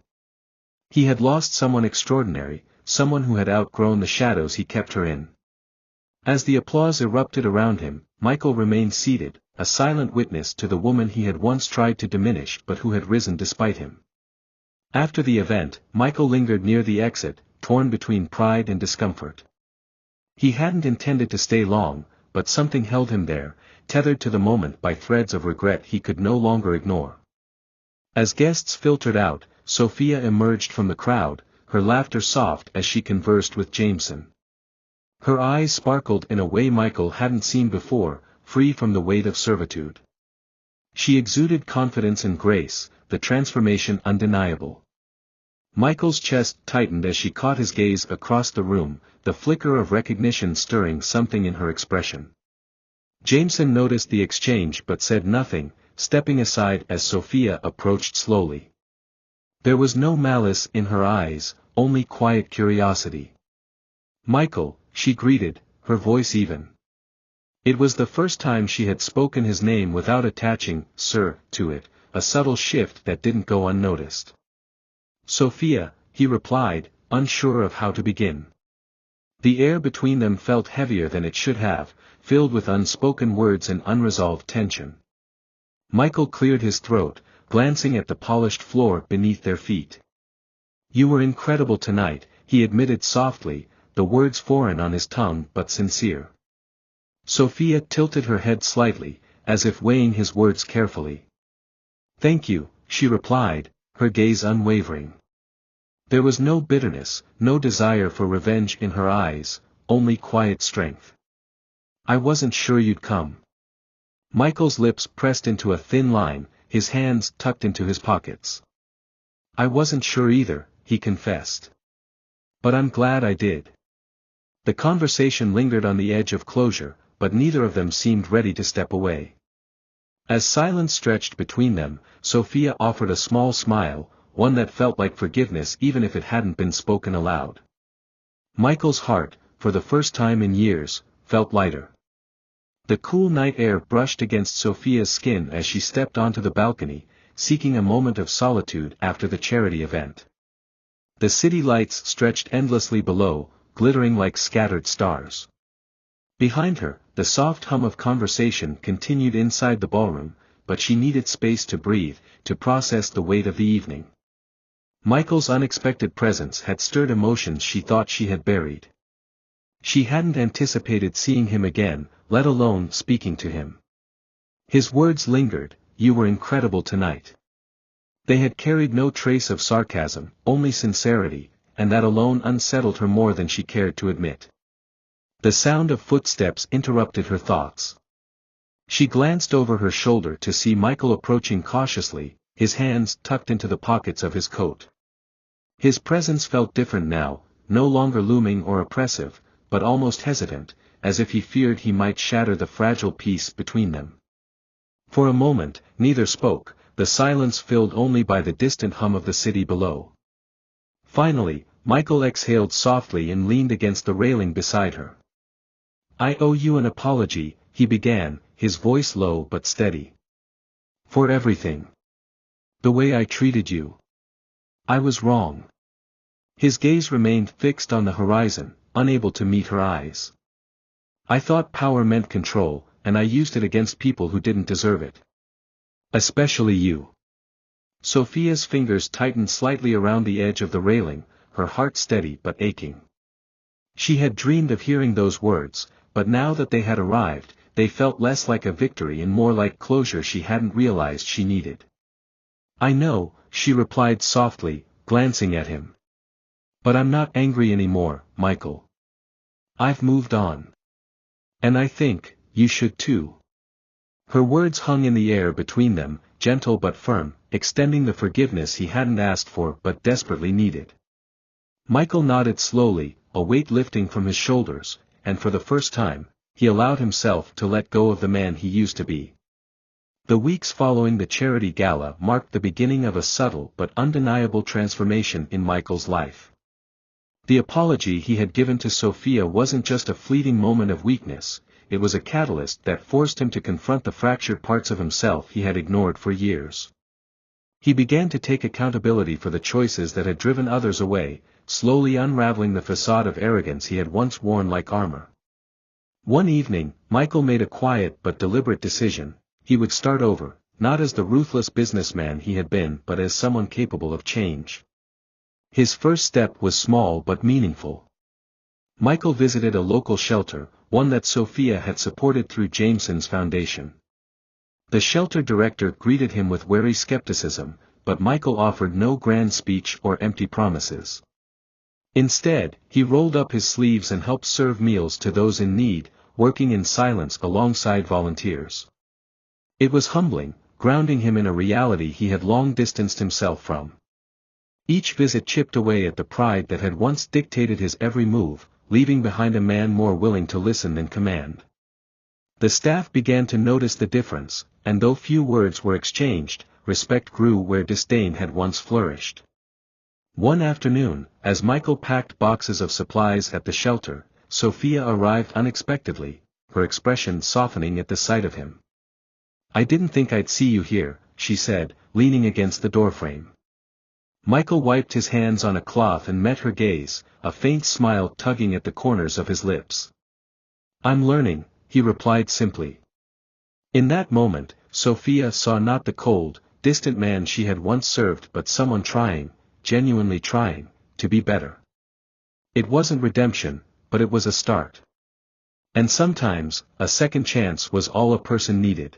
He had lost someone extraordinary, someone who had outgrown the shadows he kept her in. As the applause erupted around him, Michael remained seated, a silent witness to the woman he had once tried to diminish but who had risen despite him. After the event, Michael lingered near the exit, torn between pride and discomfort. He hadn't intended to stay long, but something held him there, tethered to the moment by threads of regret he could no longer ignore. As guests filtered out, Sophia emerged from the crowd, her laughter soft as she conversed with Jameson. Her eyes sparkled in a way Michael hadn't seen before, free from the weight of servitude. She exuded confidence and grace, the transformation undeniable. Michael's chest tightened as she caught his gaze across the room, the flicker of recognition stirring something in her expression. Jameson noticed the exchange but said nothing, stepping aside as Sophia approached slowly. There was no malice in her eyes, only quiet curiosity. "Michael," she greeted, her voice even. It was the first time she had spoken his name without attaching "sir" to it, a subtle shift that didn't go unnoticed. "Sophia," he replied, unsure of how to begin. The air between them felt heavier than it should have, filled with unspoken words and unresolved tension. Michael cleared his throat, glancing at the polished floor beneath their feet. "You were incredible tonight," he admitted softly, the words foreign on his tongue but sincere. Sophia tilted her head slightly, as if weighing his words carefully. "Thank you," she replied, her gaze unwavering. There was no bitterness, no desire for revenge in her eyes, only quiet strength. "I wasn't sure you'd come." Michael's lips pressed into a thin line, his hands tucked into his pockets. "I wasn't sure either," he confessed. "But I'm glad I did." The conversation lingered on the edge of closure, but neither of them seemed ready to step away. As silence stretched between them, Sophia offered a small smile, one that felt like forgiveness even if it hadn't been spoken aloud. Michael's heart, for the first time in years, felt lighter. The cool night air brushed against Sophia's skin as she stepped onto the balcony, seeking a moment of solitude after the charity event. The city lights stretched endlessly below, glittering like scattered stars. Behind her, the soft hum of conversation continued inside the ballroom, but she needed space to breathe, to process the weight of the evening. Michael's unexpected presence had stirred emotions she thought she had buried. She hadn't anticipated seeing him again, let alone speaking to him. His words lingered, "You were incredible tonight." They had carried no trace of sarcasm, only sincerity, and that alone unsettled her more than she cared to admit. The sound of footsteps interrupted her thoughts. She glanced over her shoulder to see Michael approaching cautiously, his hands tucked into the pockets of his coat. His presence felt different now, no longer looming or oppressive, but almost hesitant, as if he feared he might shatter the fragile peace between them. For a moment, neither spoke, the silence filled only by the distant hum of the city below. Finally, Michael exhaled softly and leaned against the railing beside her. "I owe you an apology," he began, his voice low but steady. "For everything. The way I treated you. I was wrong." His gaze remained fixed on the horizon, unable to meet her eyes. "I thought power meant control, and I used it against people who didn't deserve it. Especially you." Sophia's fingers tightened slightly around the edge of the railing, her heart steady but aching. She had dreamed of hearing those words, but now that they had arrived, they felt less like a victory and more like closure she hadn't realized she needed. "I know," she replied softly, glancing at him. "But I'm not angry anymore, Michael. I've moved on. And I think, you should too." Her words hung in the air between them, gentle but firm, extending the forgiveness he hadn't asked for but desperately needed. Michael nodded slowly, a weight lifting from his shoulders, and for the first time, he allowed himself to let go of the man he used to be. The weeks following the charity gala marked the beginning of a subtle but undeniable transformation in Michael's life. The apology he had given to Sophia wasn't just a fleeting moment of weakness, it was a catalyst that forced him to confront the fractured parts of himself he had ignored for years. He began to take accountability for the choices that had driven others away, slowly unraveling the facade of arrogance he had once worn like armor. One evening, Michael made a quiet but deliberate decision: he would start over, not as the ruthless businessman he had been but as someone capable of change. His first step was small but meaningful. Michael visited a local shelter, one that Sophia had supported through Jameson's foundation. The shelter director greeted him with wary skepticism, but Michael offered no grand speech or empty promises. Instead, he rolled up his sleeves and helped serve meals to those in need, working in silence alongside volunteers. It was humbling, grounding him in a reality he had long distanced himself from. Each visit chipped away at the pride that had once dictated his every move, leaving behind a man more willing to listen than command. The staff began to notice the difference, and though few words were exchanged, respect grew where disdain had once flourished. One afternoon, as Michael packed boxes of supplies at the shelter, Sophia arrived unexpectedly, her expression softening at the sight of him. "I didn't think I'd see you here," she said, leaning against the doorframe. Michael wiped his hands on a cloth and met her gaze, a faint smile tugging at the corners of his lips. "I'm learning," he replied simply. In that moment, Sophia saw not the cold, distant man she had once served but someone trying, genuinely trying, to be better. It wasn't redemption, but it was a start. And sometimes, a second chance was all a person needed.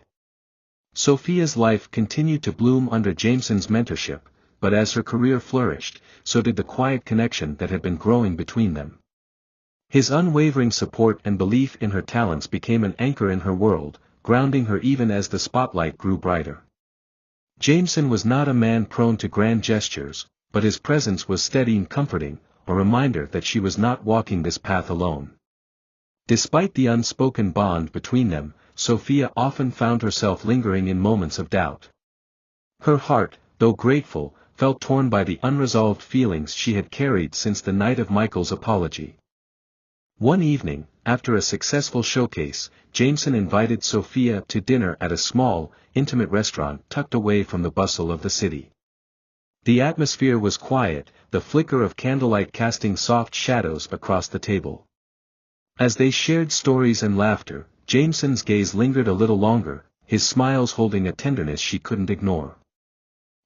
Sophia's life continued to bloom under Jameson's mentorship, but as her career flourished, so did the quiet connection that had been growing between them. His unwavering support and belief in her talents became an anchor in her world, grounding her even as the spotlight grew brighter. Jameson was not a man prone to grand gestures, but his presence was steady and comforting, a reminder that she was not walking this path alone. Despite the unspoken bond between them, Sophia often found herself lingering in moments of doubt. Her heart, though grateful, felt torn by the unresolved feelings she had carried since the night of Michael's apology. One evening, after a successful showcase, Jameson invited Sophia to dinner at a small, intimate restaurant tucked away from the bustle of the city. The atmosphere was quiet, the flicker of candlelight casting soft shadows across the table. As they shared stories and laughter, Jameson's gaze lingered a little longer, his smiles holding a tenderness she couldn't ignore.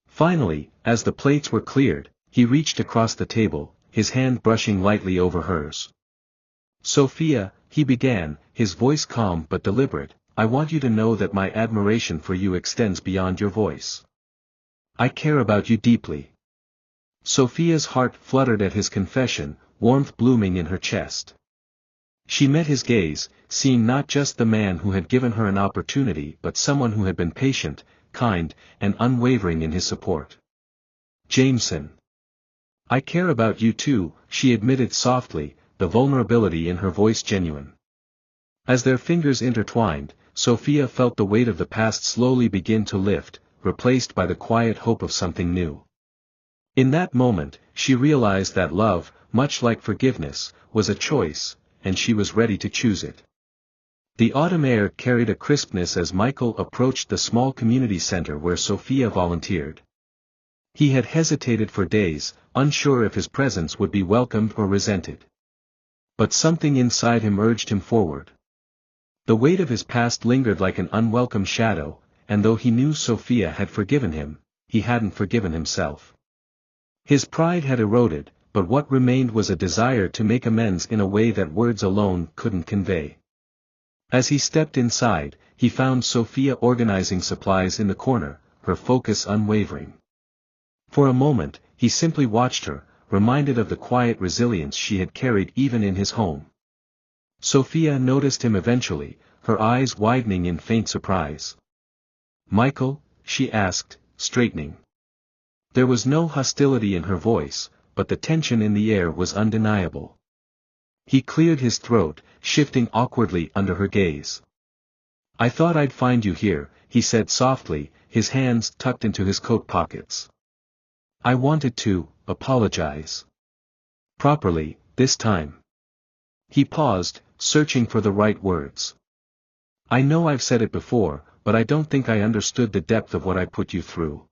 Finally, as the plates were cleared, he reached across the table, his hand brushing lightly over hers. "Sophia," he began, his voice calm but deliberate, "I want you to know that my admiration for you extends beyond your voice. I care about you deeply." Sophia's heart fluttered at his confession, warmth blooming in her chest. She met his gaze, seeing not just the man who had given her an opportunity but someone who had been patient, kind, and unwavering in his support. "Jameson. I care about you too," she admitted softly, the vulnerability in her voice genuine. As their fingers intertwined, Sophia felt the weight of the past slowly begin to lift, replaced by the quiet hope of something new. In that moment, she realized that love, much like forgiveness, was a choice, and she was ready to choose it. The autumn air carried a crispness as Michael approached the small community center where Sophia volunteered. He had hesitated for days, unsure if his presence would be welcomed or resented. But something inside him urged him forward. The weight of his past lingered like an unwelcome shadow, and though he knew Sophia had forgiven him, he hadn't forgiven himself. His pride had eroded, but what remained was a desire to make amends in a way that words alone couldn't convey. As he stepped inside, he found Sophia organizing supplies in the corner, her focus unwavering. For a moment, he simply watched her, reminded of the quiet resilience she had carried even in his home. Sophia noticed him eventually, her eyes widening in faint surprise. "Michael?" she asked, straightening. There was no hostility in her voice, but the tension in the air was undeniable. He cleared his throat, shifting awkwardly under her gaze. "I thought I'd find you here," he said softly, his hands tucked into his coat pockets. "I wanted to apologize. Properly, this time." He paused, searching for the right words. "I know I've said it before, but I don't think I understood the depth of what I put you through.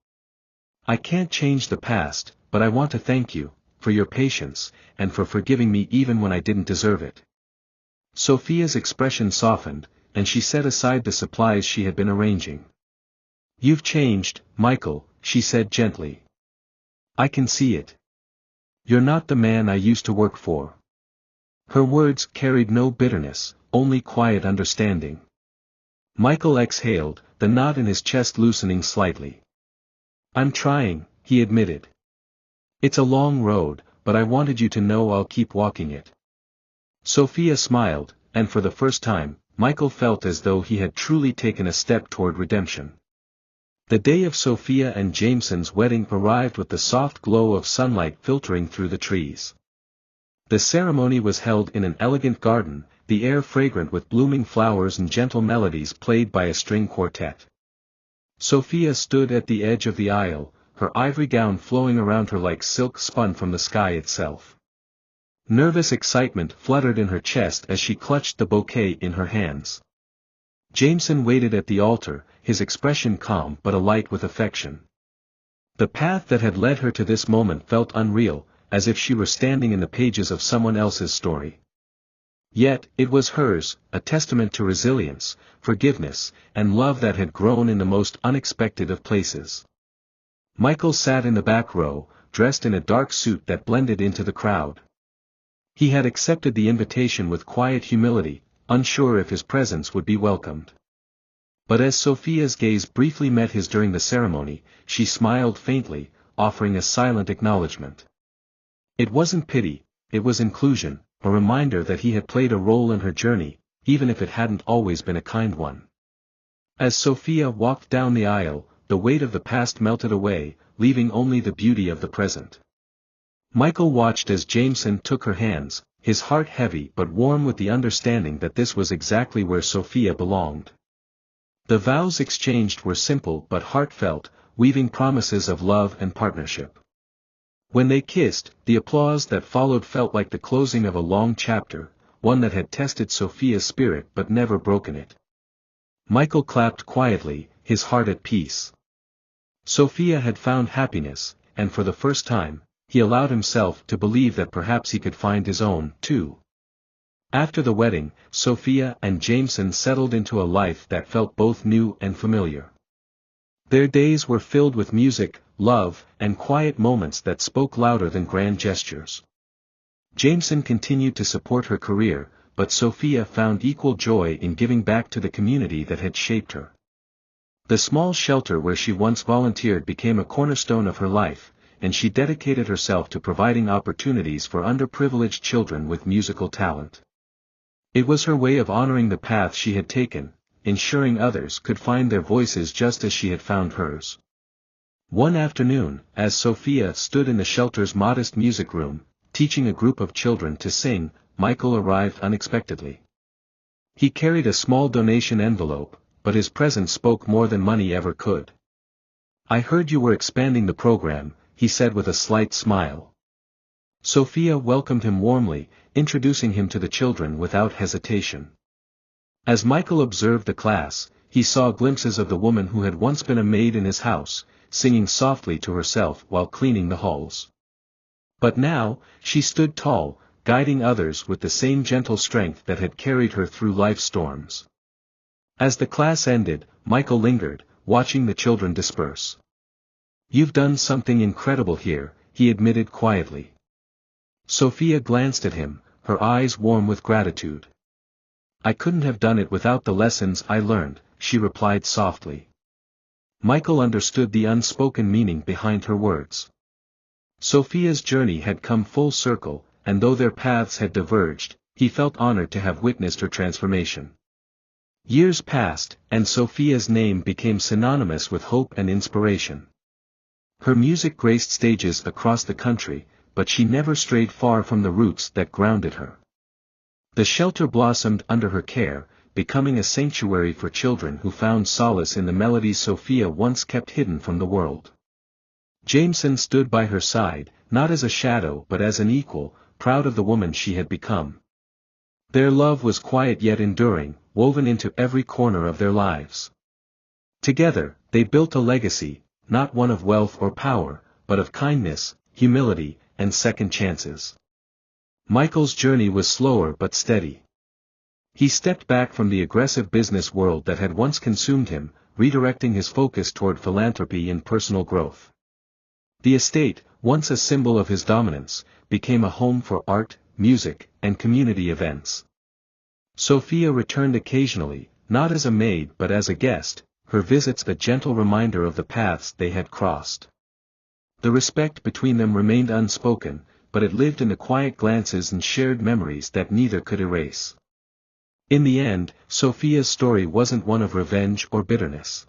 I can't change the past, but I want to thank you, for your patience, and for forgiving me even when I didn't deserve it." Sophia's expression softened, and she set aside the supplies she had been arranging. "You've changed, Michael," she said gently. "I can see it. You're not the man I used to work for." Her words carried no bitterness, only quiet understanding. Michael exhaled, the knot in his chest loosening slightly. "I'm trying," he admitted. "It's a long road, but I wanted you to know I'll keep walking it." Sophia smiled, and for the first time, Michael felt as though he had truly taken a step toward redemption. The day of Sophia and Jameson's wedding arrived with the soft glow of sunlight filtering through the trees. The ceremony was held in an elegant garden, the air fragrant with blooming flowers and gentle melodies played by a string quartet. Sophia stood at the edge of the aisle, her ivory gown flowing around her like silk spun from the sky itself. Nervous excitement fluttered in her chest as she clutched the bouquet in her hands. Jameson waited at the altar, his expression calm but alight with affection. The path that had led her to this moment felt unreal, as if she were standing in the pages of someone else's story. Yet, it was hers, a testament to resilience, forgiveness, and love that had grown in the most unexpected of places. Michael sat in the back row, dressed in a dark suit that blended into the crowd. He had accepted the invitation with quiet humility, unsure if his presence would be welcomed. But as Sophia's gaze briefly met his during the ceremony, she smiled faintly, offering a silent acknowledgement. It wasn't pity, it was inclusion, a reminder that he had played a role in her journey, even if it hadn't always been a kind one. As Sophia walked down the aisle, the weight of the past melted away, leaving only the beauty of the present. Michael watched as Jameson took her hands, his heart heavy but warm with the understanding that this was exactly where Sophia belonged. The vows exchanged were simple but heartfelt, weaving promises of love and partnership. When they kissed, the applause that followed felt like the closing of a long chapter, one that had tested Sophia's spirit but never broken it. Michael clapped quietly, his heart at peace. Sophia had found happiness, and for the first time, he allowed himself to believe that perhaps he could find his own, too. After the wedding, Sophia and Jameson settled into a life that felt both new and familiar. Their days were filled with music, love, and quiet moments that spoke louder than grand gestures. Jameson continued to support her career, but Sophia found equal joy in giving back to the community that had shaped her. The small shelter where she once volunteered became a cornerstone of her life, and she dedicated herself to providing opportunities for underprivileged children with musical talent. It was her way of honoring the path she had taken, ensuring others could find their voices just as she had found hers. One afternoon, as Sophia stood in the shelter's modest music room, teaching a group of children to sing, Michael arrived unexpectedly. He carried a small donation envelope, but his presence spoke more than money ever could. "I heard you were expanding the program," he said with a slight smile. Sophia welcomed him warmly, introducing him to the children without hesitation. As Michael observed the class, he saw glimpses of the woman who had once been a maid in his house, singing softly to herself while cleaning the halls. But now, she stood tall, guiding others with the same gentle strength that had carried her through life's storms. As the class ended, Michael lingered, watching the children disperse. "You've done something incredible here," he admitted quietly. Sophia glanced at him, her eyes warm with gratitude. I couldn't have done it without the lessons I learned, she replied softly. Michael understood the unspoken meaning behind her words. Sophia's journey had come full circle, and though their paths had diverged, he felt honored to have witnessed her transformation. Years passed, and Sophia's name became synonymous with hope and inspiration. Her music graced stages across the country, but she never strayed far from the roots that grounded her. The shelter blossomed under her care, becoming a sanctuary for children who found solace in the melodies Sophia once kept hidden from the world. Jameson stood by her side, not as a shadow but as an equal, proud of the woman she had become. Their love was quiet yet enduring, woven into every corner of their lives. Together, they built a legacy, not one of wealth or power, but of kindness, humility, and second chances. Michael's journey was slower but steady. He stepped back from the aggressive business world that had once consumed him, redirecting his focus toward philanthropy and personal growth. The estate, once a symbol of his dominance, became a home for art, music, and community events. Sophia returned occasionally, not as a maid but as a guest, her visits a gentle reminder of the paths they had crossed. The respect between them remained unspoken, but it lived in the quiet glances and shared memories that neither could erase. In the end, Sophia's story wasn't one of revenge or bitterness.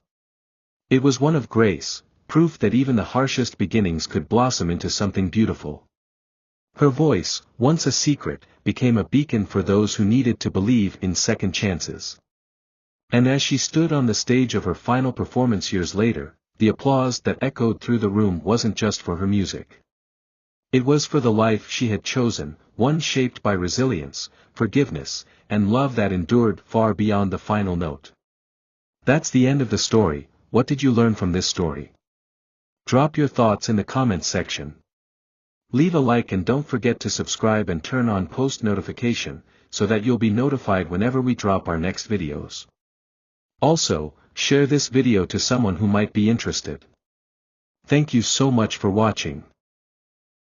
It was one of grace, proof that even the harshest beginnings could blossom into something beautiful. Her voice, once a secret, became a beacon for those who needed to believe in second chances. And as she stood on the stage of her final performance years later, the applause that echoed through the room wasn't just for her music. It was for the life she had chosen, one shaped by resilience, forgiveness, and love that endured far beyond the final note. That's the end of the story. What did you learn from this story? Drop your thoughts in the comments section. Leave a like and don't forget to subscribe and turn on post notification, so that you'll be notified whenever we drop our next videos. Also, share this video to someone who might be interested. Thank you so much for watching.